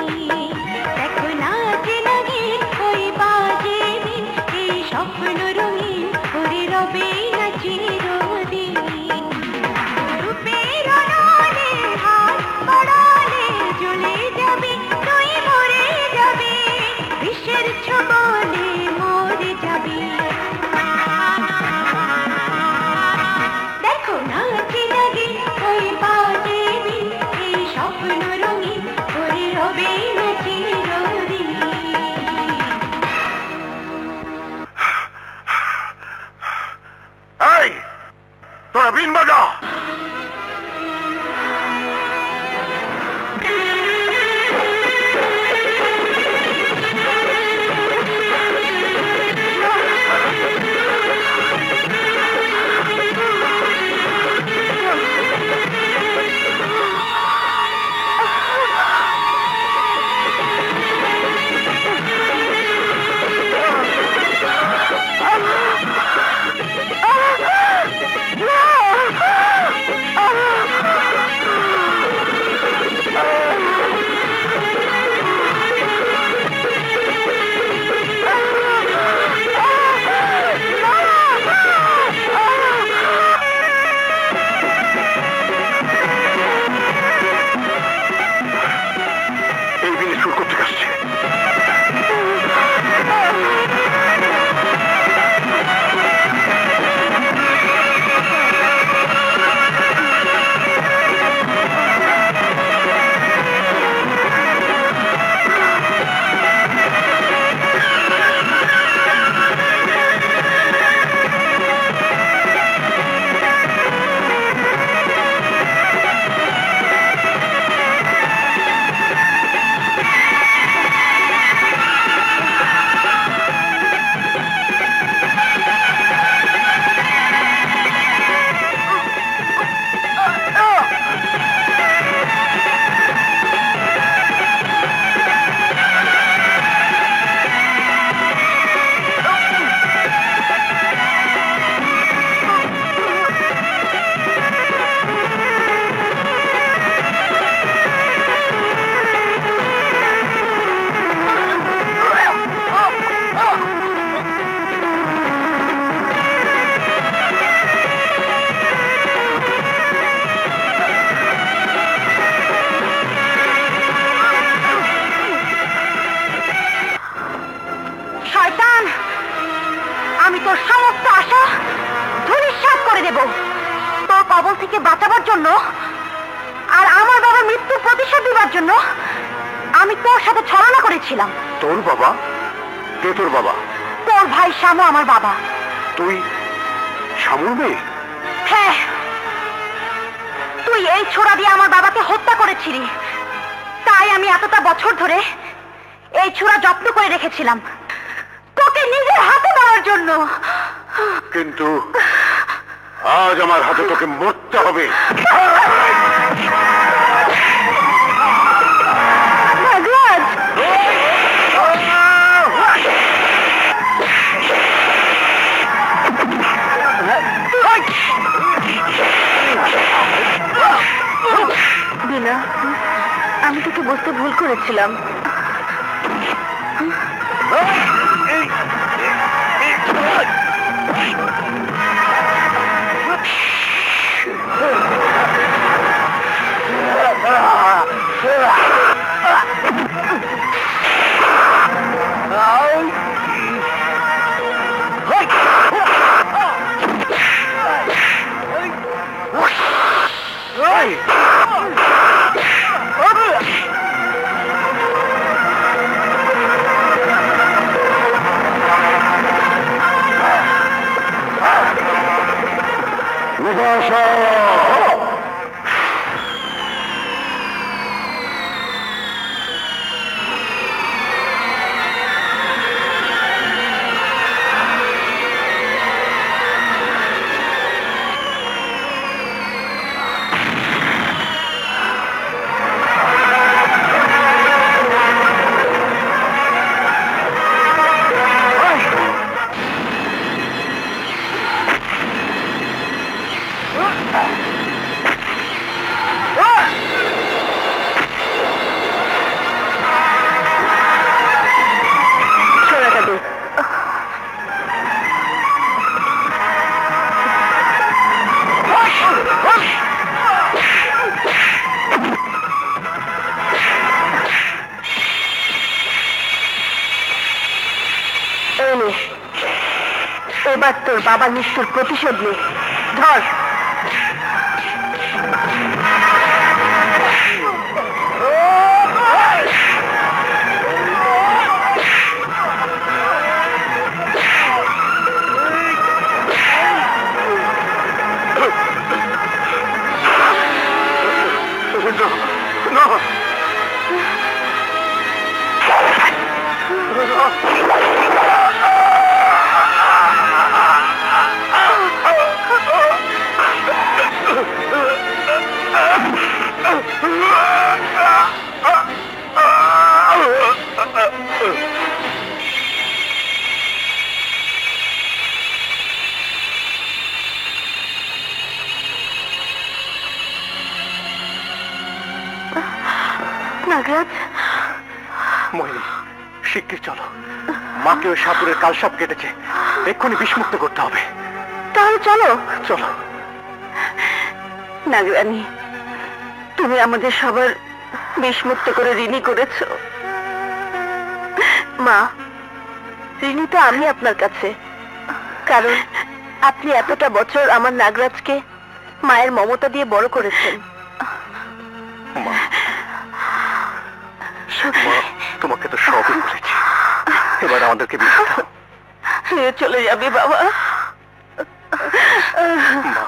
দেখো নাচে নাগিন ওই বাজে দিন এই স্বপ্ন রঙিন ওরে রবে নাচে রবিন রূপের অনলে হাত বাড়ালে জ্বলে যাবে তুই মরে যাবে বিশ্বের ছবলে মরে যাবে দেখো নাচে লাগে ওই বাজে দিন এই স্বপ্ন রঙিন ওরে রবে নাচে রবিন এই তোরা বিন বাজা। এই বিনে সুর করতে আসছে। শয়তান আমি তোর সমস্ত আশা ধূলিসাৎ করে দেব তোর কবল থেকে বাঁচাবার জন্য আর আমার বাবার মৃত্যু প্রতিশোধ দেবার জন্য আমি তোর সাথে ছলনা করেছিলাম। তোর বাবা? কে তোর বাবা? তোর ভাই শ্যামু আমার বাবা। তুই শ্যামুর মেয়ে? হ্যাঁ, তুই এই ছোরা দিয়ে আমার বাবাকে হত্যা করেছিলি, তাই আমি এতটা বছর ধরে এই ছোরা যত্ন করে রেখেছিলাম তোকে নিজের হাতে মারার জন্য। কিন্তু আজ আমার হাতে তোকে মরতে হবে। নাগরাজ, বিনা, আমি তোকে বুঝতে ভুল করেছিলাম। এবার তোর বাবার মৃত্যুর প্রতিশোধ নে। ধর। নাগরাজ, মহিনী, শিগগির চলো। মাকে ওই সাপুরের কালসাপ কেটেছে, এক্ষুনি বিষমুক্ত করতে হবে। তাহলে চলো। চলো। নাগরানী, তুমি আমাদের সবার বিষমুক্ত করে ঋণী করেছ। মা, ঋণী তো আমি আপনার কাছে, কারণ আপনি এতটা বছর আমার নাগরাজকে মায়ের মমতা দিয়ে বড় করেছেন। মা, তোমাকে তো সবই বলেছি, এবার আমাদেরকে বিদায় দাও। চলে যাবে বাবা। মা,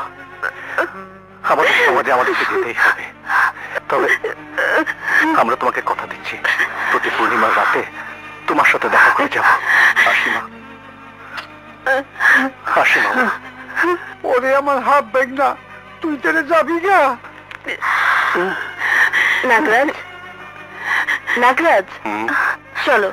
আমাদের সমাজে আমাদেরকে যেতেই হবে, তবে আমরা তোমাকে কথা দিচ্ছি প্রতি পূর্ণিমার রাতে তোমার সাথে দেখা করে যাব। আসি মা, আসি মা। ওরে আমার হাত ব্যাগ না, তুই তেরে যাবি না। নাগরাজ, নাগরাজ, চলো।